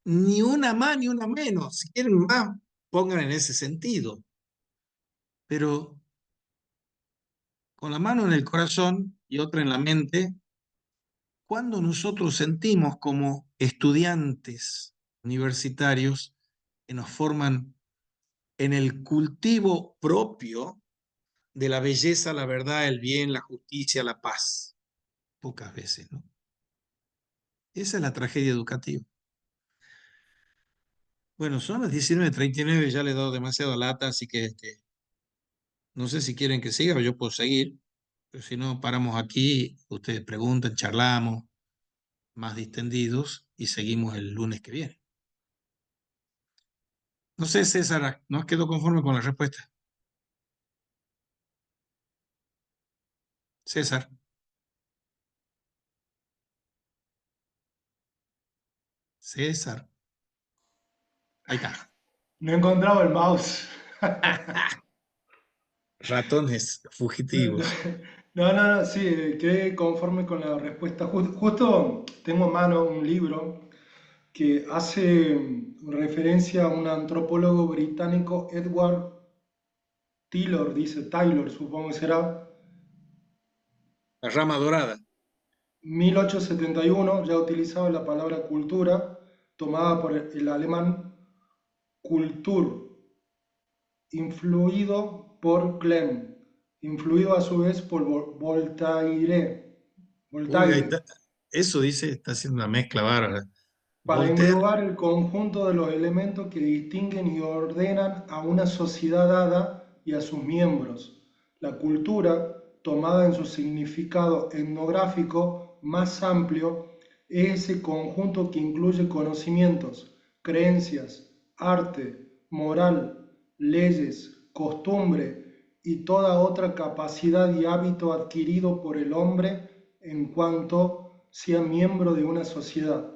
Speaker 1: Ni una más ni una menos. Si quieren más, pongan en ese sentido. Pero con la mano en el corazón y otra en la mente, cuando nosotros sentimos como estudiantes universitarios que nos forman en el cultivo propio de la belleza, la verdad, el bien, la justicia, la paz. Pocas veces, ¿no? Esa es la tragedia educativa. Bueno, son las 19:39, ya le he dado demasiado lata, así que no sé si quieren que siga o yo puedo seguir, pero si no, paramos aquí, ustedes preguntan, charlamos, más distendidos y seguimos el lunes que viene. No sé, César, ¿no quedó conforme con la respuesta? César, César, ahí está.
Speaker 4: No he encontrado el mouse.
Speaker 1: Ratones fugitivos.
Speaker 4: No, sí, quedé conforme con la respuesta. Justo tengo en mano un libro que hace referencia a un antropólogo británico, Edward Taylor, supongo que será,
Speaker 1: La rama dorada.
Speaker 4: 1871, ya utilizaba la palabra cultura, tomada por el alemán Kultur, influido por Klemm, influido a su vez por Voltaire.
Speaker 1: Uy, ahí
Speaker 4: Voltaire,
Speaker 1: está. Eso dice, está haciendo una mezcla bárbara.
Speaker 4: para
Speaker 1: Voltaire,
Speaker 4: englobar el conjunto de los elementos que distinguen y ordenan a una sociedad dada y a sus miembros. La cultura, tomada en su significado etnográfico más amplio, es ese conjunto que incluye conocimientos, creencias, arte, moral, leyes, costumbre y toda otra capacidad y hábito adquirido por el hombre en cuanto sea miembro de una sociedad.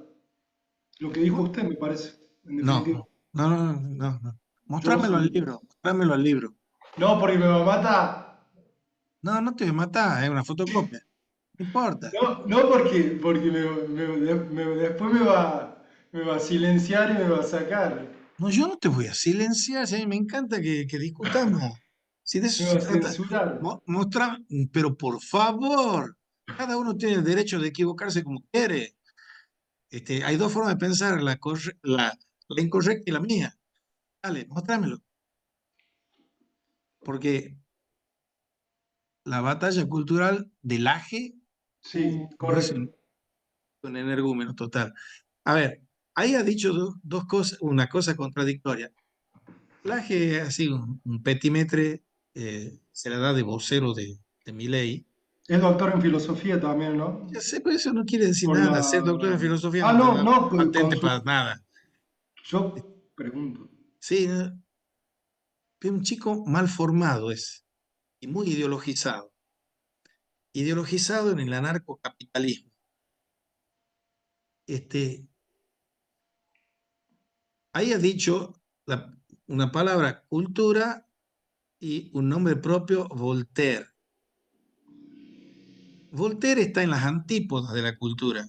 Speaker 4: Lo que dijo usted, me parece, en definitiva.
Speaker 1: no, no, no, no, no.
Speaker 4: Yo
Speaker 1: Mostrámelo al
Speaker 4: sí.
Speaker 1: libro, mostrámelo al libro.
Speaker 4: No, porque me va a matar.
Speaker 1: No, no te voy a matar, es una fotocopia. No importa.
Speaker 4: No porque después me va a silenciar y me va a sacar.
Speaker 1: No, yo no te voy a silenciar, si a mí me encanta que discutamos. Si de eso
Speaker 4: Me va
Speaker 1: se
Speaker 4: a
Speaker 1: trata.
Speaker 4: censurar.
Speaker 1: Mostrar, pero por favor, cada uno tiene el derecho de equivocarse como quiere. Hay dos formas de pensar, la incorrecta y la mía. Dale, mostrámelo. Porque la batalla cultural del Aje,
Speaker 4: Sí,
Speaker 1: me hizo
Speaker 4: correcto.
Speaker 1: un energúmeno total. A ver, ahí ha dicho dos cosas, una cosa contradictoria. Laje, así, un petimetre, se la da de vocero de Milei.
Speaker 4: Es doctor en filosofía también, ¿no?
Speaker 1: Ya sé, pero eso no quiere decir
Speaker 4: Por
Speaker 1: nada.
Speaker 4: la...
Speaker 1: Ser doctor en filosofía
Speaker 4: Ah,
Speaker 1: no te
Speaker 4: no,
Speaker 1: da
Speaker 4: no, con
Speaker 1: patente
Speaker 4: su...
Speaker 1: para nada.
Speaker 4: Yo pregunto.
Speaker 1: Sí, ¿no? Pero un chico mal formado es, y muy ideologizado. Ideologizado en el anarcocapitalismo. Este, ahí ha dicho una palabra, cultura, y un nombre propio, Voltaire. Voltaire está en las antípodas de la cultura.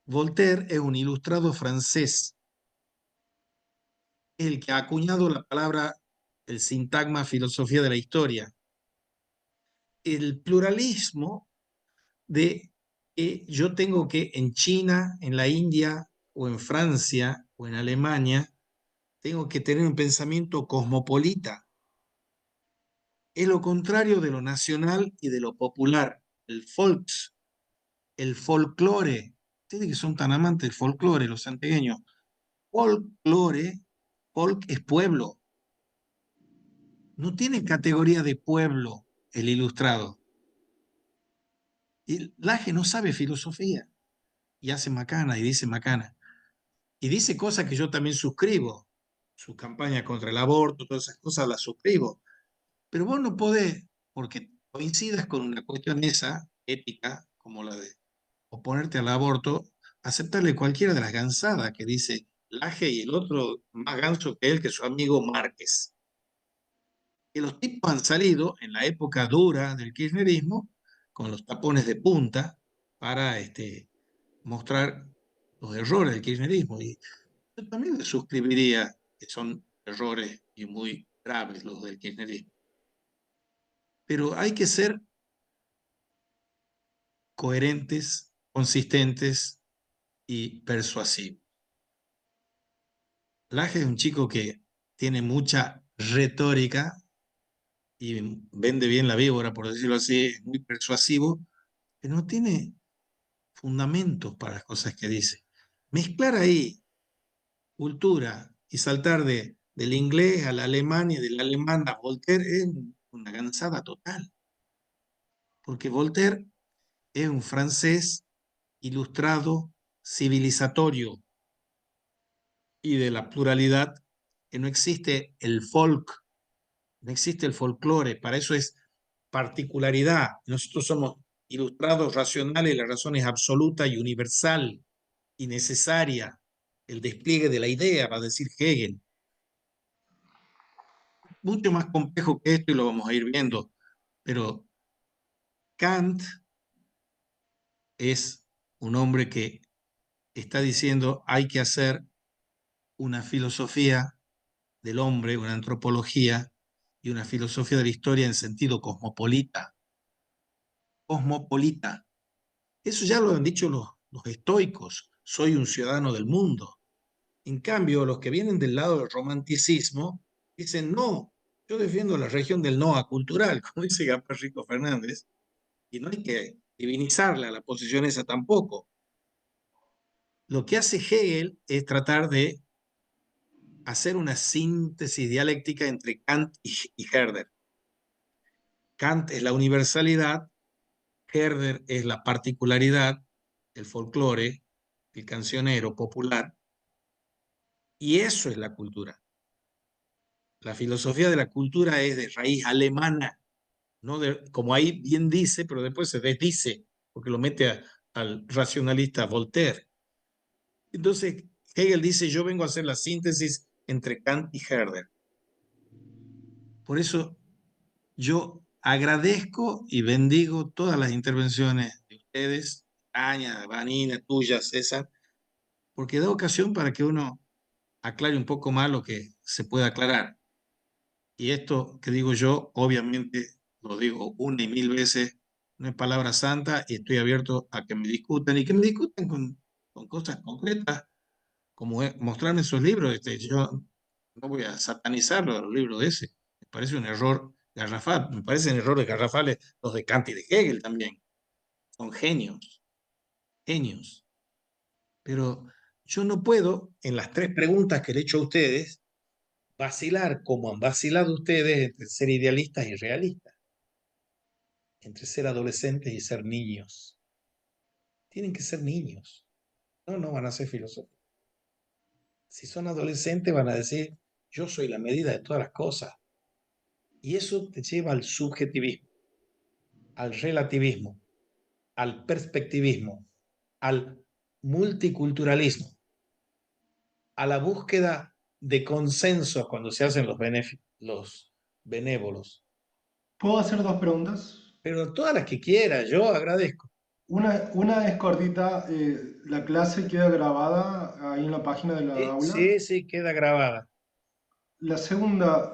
Speaker 1: Voltaire es un ilustrado francés, el que ha acuñado la palabra, el sintagma filosofía de la historia. El pluralismo de que yo tengo que en China, en la India o en Francia o en Alemania, tengo que tener un pensamiento cosmopolita. Es lo contrario de lo nacional y de lo popular. El Volks, el folclore. Ustedes que son tan amantes del folclore, los santiagueños. Folclore, folk es pueblo. No tiene categoría de pueblo el ilustrado. Y Laje no sabe filosofía y hace macana y dice macana. Y dice cosas que yo también suscribo. Su campaña contra el aborto, todas esas cosas las suscribo. Pero vos no podés, porque coincidas con una cuestión esa, ética, como la de oponerte al aborto, aceptarle cualquiera de las gansadas que dice Laje y el otro más ganso que él, que es su amigo Márquez. Que los tipos han salido en la época dura del kirchnerismo con los tapones de punta para mostrar los errores del kirchnerismo. Y yo también le suscribiría que son errores y muy graves los del kirchnerismo. Pero hay que ser coherentes, consistentes y persuasivos. Laje es un chico que tiene mucha retórica y vende bien la víbora, por decirlo así, es muy persuasivo, pero no tiene fundamentos para las cosas que dice. Mezclar ahí cultura y saltar del inglés al alemán y del alemán a Voltaire es una gansada total. Porque Voltaire es un francés ilustrado, civilizatorio y de la pluralidad, que no existe el folk, no existe el folclore, para eso es particularidad. Nosotros somos ilustrados, racionales, la razón es absoluta y universal y necesaria. El despliegue de la idea, va a decir Hegel. Mucho más complejo que esto y lo vamos a ir viendo, pero Kant es un hombre que está diciendo hay que hacer una filosofía del hombre, una antropología y una filosofía de la historia en sentido cosmopolita. Cosmopolita. Eso ya lo han dicho los estoicos. Soy un ciudadano del mundo. En cambio, los que vienen del lado del romanticismo dicen, no, yo defiendo la región del no acultural, como dice Gaspar Rico Fernández, y no hay que divinizarla, la posición esa tampoco. Lo que hace Hegel es tratar de hacer una síntesis dialéctica entre Kant y Herder. Kant es la universalidad, Herder es la particularidad, el folclore, el cancionero popular, y eso es la cultura. La filosofía de la cultura es de raíz alemana, ¿no? Como ahí bien dice, pero después se desdice, porque lo mete al racionalista Voltaire. Entonces, Hegel dice, yo vengo a hacer la síntesis entre Kant y Herder. Por eso yo agradezco y bendigo todas las intervenciones de ustedes, Tania, Vanina, tuya, César, porque da ocasión para que uno aclare un poco más lo que se puede aclarar. Y esto que digo yo, obviamente lo digo una y mil veces, no es palabra santa y estoy abierto a que me discutan y que me discutan con cosas concretas, como mostrarme esos libros. Yo no voy a satanizar los libros de ese. Me parece un error garrafal. Me parecen errores garrafales los de Kant y de Hegel también. Son genios, genios. Pero yo no puedo, en las tres preguntas que le he hecho a ustedes, vacilar como han vacilado ustedes entre ser idealistas y realistas, entre ser adolescentes y ser niños. Tienen que ser niños. No, no van a ser filósofos. Si son adolescentes van a decir, yo soy la medida de todas las cosas. Y eso te lleva al subjetivismo, al relativismo, al perspectivismo, al multiculturalismo, a la búsqueda de consenso cuando se hacen los benévolos.
Speaker 4: ¿Puedo hacer dos preguntas?
Speaker 1: Pero todas las que quiera, yo agradezco.
Speaker 4: Una es cortita, ¿la clase queda grabada ahí en la página de la
Speaker 1: Sí,
Speaker 4: aula?
Speaker 1: sí, sí, queda grabada.
Speaker 4: La segunda,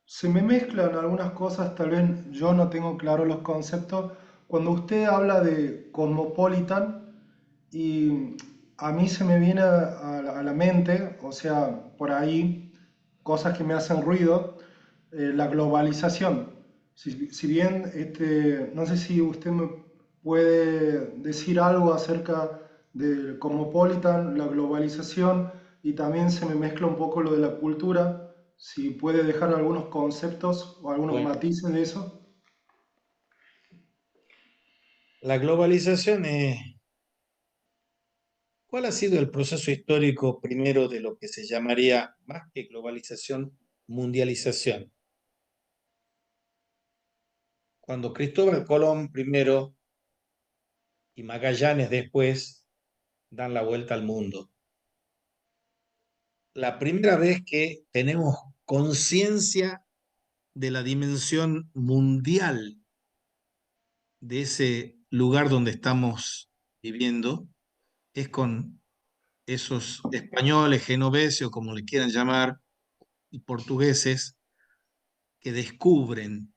Speaker 4: se me mezclan algunas cosas, tal vez yo no tengo claro los conceptos. Cuando usted habla de cosmopolitan, y a mí se me viene a la mente, o sea, por ahí, cosas que me hacen ruido, la globalización. Si bien, no sé si usted me puede decir algo acerca del cosmopolitan, la globalización, y también se me mezcla un poco lo de la cultura, si puede dejar algunos conceptos o algunos
Speaker 1: Bueno,
Speaker 4: matices de eso.
Speaker 1: la globalización es... ¿Cuál ha sido el proceso histórico primero de lo que se llamaría, más que globalización, mundialización? Cuando Cristóbal Colón primero y Magallanes después dan la vuelta al mundo. La primera vez que tenemos conciencia de la dimensión mundial de ese lugar donde estamos viviendo es con esos españoles, genovesios, como le quieran llamar, y portugueses que descubren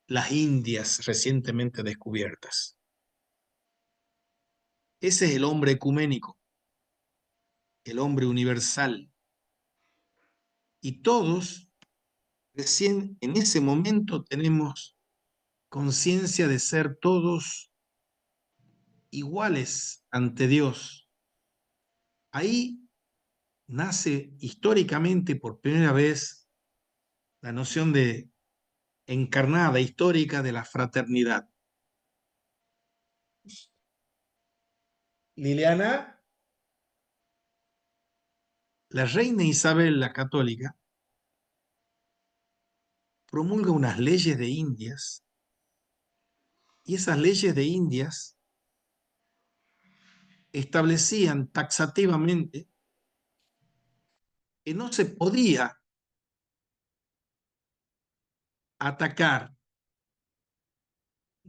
Speaker 1: las Indias recientemente descubiertas. Ese es el hombre ecuménico, el hombre universal. Y todos, recién en ese momento, tenemos conciencia de ser todos iguales ante Dios. Ahí nace históricamente por primera vez la noción de encarnada, histórica, de la fraternidad. Liliana, la reina Isabel la Católica promulga unas leyes de Indias y esas leyes de Indias establecían taxativamente que no se podía atacar,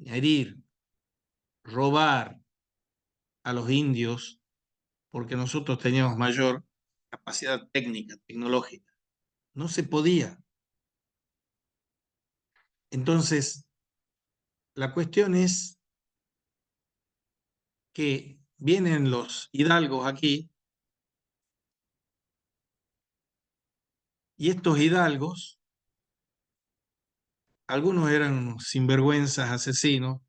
Speaker 1: herir, robar a los indios porque nosotros teníamos mayor capacidad técnica, tecnológica. No se podía. Entonces, la cuestión es que vienen los hidalgos aquí y estos hidalgos, algunos eran unos sinvergüenzas, asesinos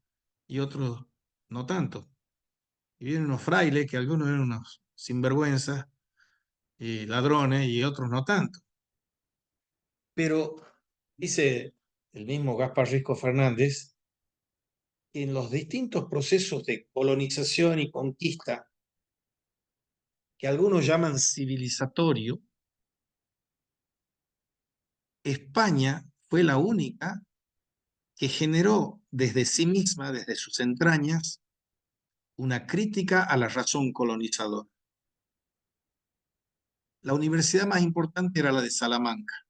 Speaker 1: y otros no tanto. Y vienen unos frailes que algunos eran unos sinvergüenzas y ladrones y otros no tanto. Pero dice el mismo Gaspar Risco Fernández, en los distintos procesos de colonización y conquista, que algunos llaman civilizatorio, España fue la única que generó desde sí misma, desde sus entrañas, una crítica a la razón colonizadora. La universidad más importante era la de Salamanca.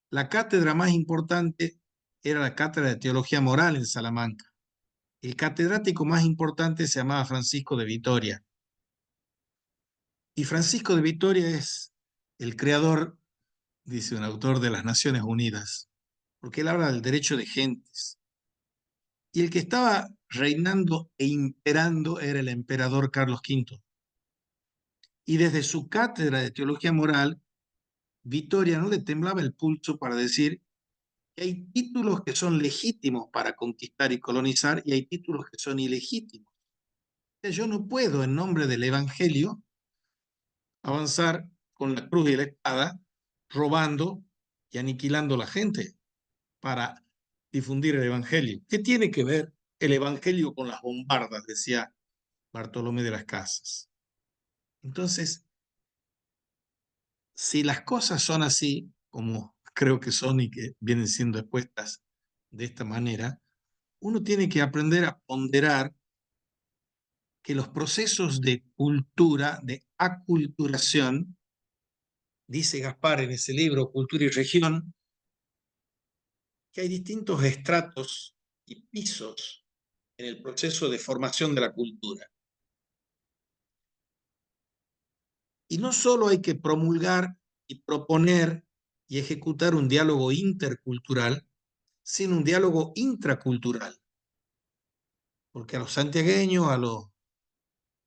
Speaker 1: La cátedra más importante era la cátedra de Teología Moral en Salamanca. El catedrático más importante se llamaba Francisco de Vitoria. Y Francisco de Vitoria es el creador, dice un autor, de las Naciones Unidas, porque él habla del derecho de gentes. Y el que estaba reinando e imperando era el emperador Carlos V. Y desde su cátedra de Teología Moral, Vitoria no le temblaba el pulso para decir que hay títulos que son legítimos para conquistar y colonizar y hay títulos que son ilegítimos. Yo no puedo, en nombre del Evangelio, avanzar con la cruz y la espada, robando y aniquilando a la gente para difundir el Evangelio. ¿Qué tiene que ver el Evangelio con las bombardas? Decía Bartolomé de las Casas. Entonces, si las cosas son así, como creo que son y que vienen siendo expuestas de esta manera, uno tiene que aprender a ponderar que los procesos de cultura, de aculturación, dice Gaspar en ese libro, Cultura y Región, que hay distintos estratos y pisos en el proceso de formación de la cultura. Y no solo hay que promulgar y proponer y ejecutar un diálogo intercultural, sino un diálogo intracultural. Porque a los santiagueños, a los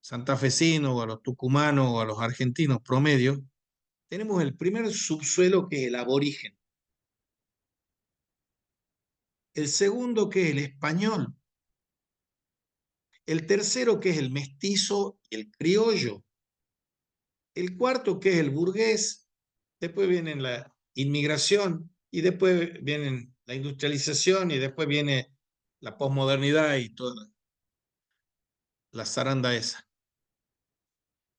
Speaker 1: santafesinos, a los tucumanos o a los argentinos promedio, tenemos el primer subsuelo que es el aborigen. El segundo que es el español. El tercero que es el mestizo y el criollo. El cuarto que es el burgués. Después viene la inmigración y después viene la industrialización y después viene la posmodernidad y toda la zaranda esa.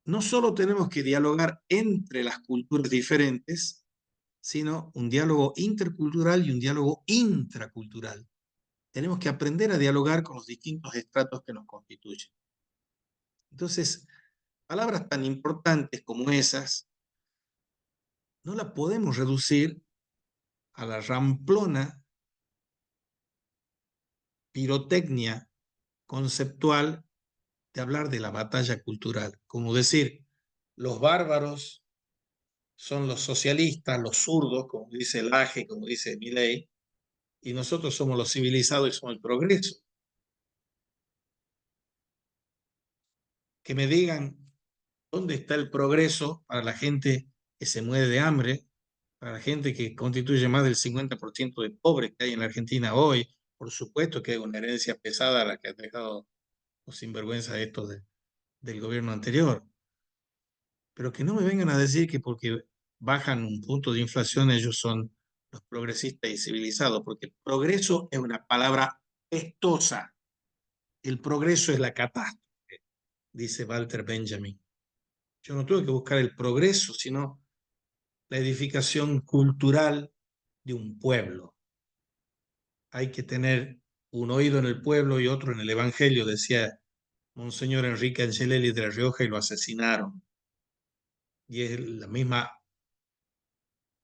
Speaker 1: No solo tenemos que dialogar entre las culturas diferentes, sino un diálogo intercultural y un diálogo intracultural. Tenemos que aprender a dialogar con los distintos estratos que nos constituyen. Entonces, palabras tan importantes como esas no las podemos reducir a la ramplona pirotecnia conceptual de hablar de la batalla cultural. Como decir, los bárbaros son los socialistas, los zurdos, como dice Laje, como dice Milei, y nosotros somos los civilizados y somos el progreso. Que me digan dónde está el progreso para la gente que se muere de hambre, para la gente que constituye más del 50% de pobres que hay en la Argentina hoy. Por supuesto que hay una herencia pesada a la que ha dejado los sinvergüenzas estos del gobierno anterior. Pero que no me vengan a decir que porque bajan un punto de inflación ellos son los progresistas y civilizados, porque progreso es una palabra pestosa. El progreso es la catástrofe, dice Walter Benjamin. Yo no tuve que buscar el progreso, sino la edificación cultural de un pueblo. Hay que tener un oído en el pueblo y otro en el evangelio, decía Monseñor Enrique Angelelli de La Rioja, y lo asesinaron. Y es la misma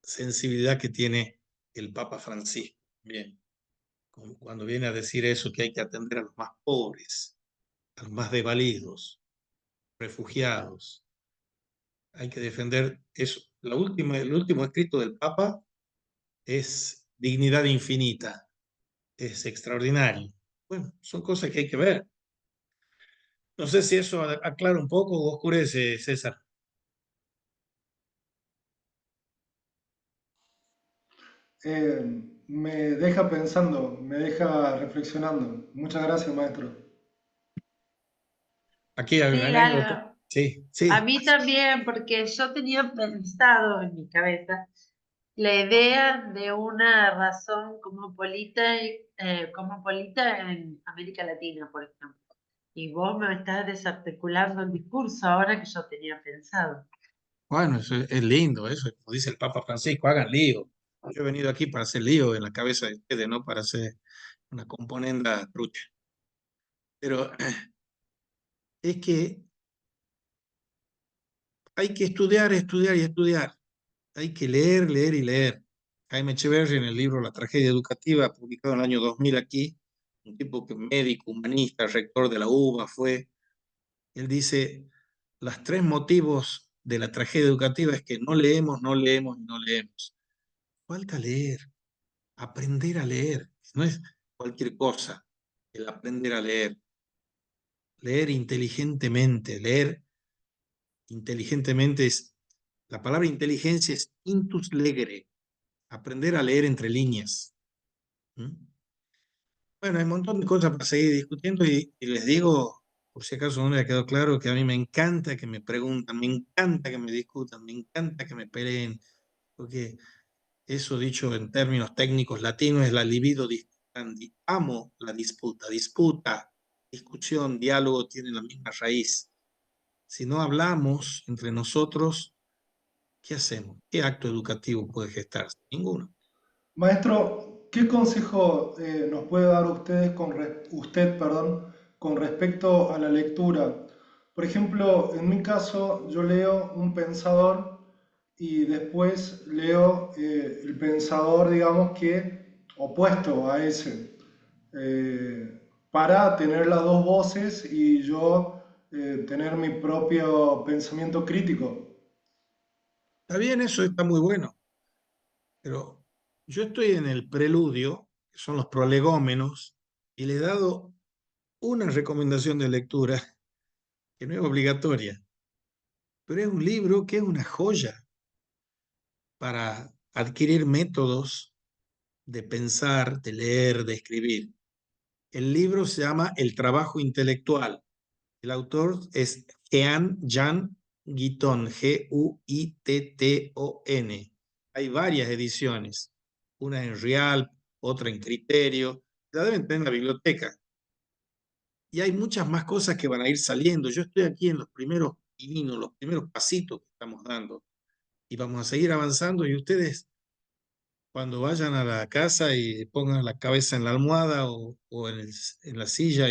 Speaker 1: sensibilidad que tiene el Papa Francisco. Bien, cuando viene a decir eso, que hay que atender a los más pobres, a los más desvalidos, refugiados. Hay que defender eso. El último escrito del Papa es dignidad infinita, es extraordinario. Bueno, son cosas que hay que ver. No sé si eso aclara un poco o oscurece, César.
Speaker 4: Me deja pensando, me deja reflexionando. Muchas gracias, maestro.
Speaker 1: Aquí hay una
Speaker 3: Sí,
Speaker 1: anécdota.
Speaker 3: Álvaro.
Speaker 1: Sí,
Speaker 3: A
Speaker 1: sí.
Speaker 3: mí también, porque yo tenía pensado en mi cabeza la idea de una razón cosmopolita en América Latina, por ejemplo. Y vos me estás desarticulando el discurso ahora que yo tenía pensado.
Speaker 1: Bueno, eso es lindo, eso, como dice el Papa Francisco, hagan lío. Yo he venido aquí para hacer lío en la cabeza de ustedes, no para hacer una componenda trucha. Pero es que hay que estudiar, estudiar y estudiar. Hay que leer, leer y leer. Jaime Echeverry en el libro La tragedia educativa, publicado en el año 2000 aquí, un tipo que médico, humanista, rector de la UBA fue, él dice, los tres motivos de la tragedia educativa es que no leemos, no leemos y no leemos. Falta leer, aprender a leer. No es cualquier cosa el aprender a leer. Leer inteligentemente, leer inteligentemente es, la palabra inteligencia es intus legere, aprender a leer entre líneas. ¿Mm? Bueno, hay un montón de cosas para seguir discutiendo y les digo, por si acaso no les ha quedado claro, que a mí me encanta que me preguntan, me encanta que me discutan, me encanta que me peleen, porque eso dicho en términos técnicos latinos es la libido disputandi. Amo la disputa, disputa, discusión, diálogo tienen la misma raíz. Si no hablamos entre nosotros, ¿qué hacemos? ¿Qué acto educativo puede gestarse? Ninguno.
Speaker 4: Maestro, ¿qué consejo nos puede dar usted, con respecto a la lectura? Por ejemplo, en mi caso, yo leo un pensador y después leo el pensador, digamos que opuesto a ese, para tener las dos voces y yo tener mi propio pensamiento crítico.
Speaker 1: Está bien, eso está muy bueno, pero yo estoy en el preludio, que son los prolegómenos, y le he dado una recomendación de lectura que no es obligatoria, pero es un libro que es una joya para adquirir métodos de pensar, de leer, de escribir. El libro se llama El trabajo intelectual. El autor es Jean Jean Guitton, Guitton. Hay varias ediciones, una en Real, otra en Criterio, la deben tener en la biblioteca. Y hay muchas más cosas que van a ir saliendo. Yo estoy aquí en los primeros pininos, los primeros pasitos que estamos dando. Y vamos a seguir avanzando y ustedes cuando vayan a la casa y pongan la cabeza en la almohada o en la silla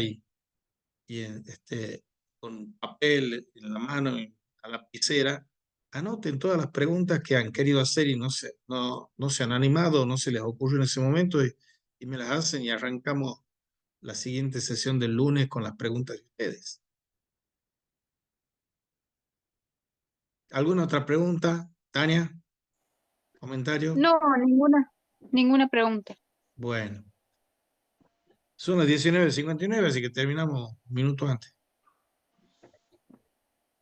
Speaker 1: con papel en la mano y la lapicera, anoten todas las preguntas que han querido hacer y no se han animado, no se les ocurrió en ese momento y me las hacen y arrancamos la siguiente sesión del lunes con las preguntas de ustedes. ¿Alguna otra pregunta? Tania, comentario.
Speaker 2: No, ninguna pregunta.
Speaker 1: Bueno, son las 19:59, así que terminamos un minuto antes.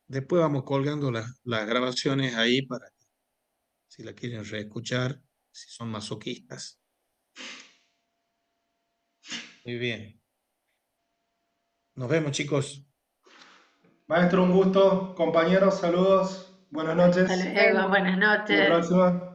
Speaker 1: Después vamos colgando las grabaciones ahí para que si la quieren reescuchar, si son masoquistas. Muy bien. Nos vemos, chicos.
Speaker 4: Maestro, un gusto. Compañeros, saludos. Buenas
Speaker 3: Hasta
Speaker 4: noches.
Speaker 3: luego, buenas
Speaker 4: Hasta la
Speaker 3: noches.
Speaker 4: próxima.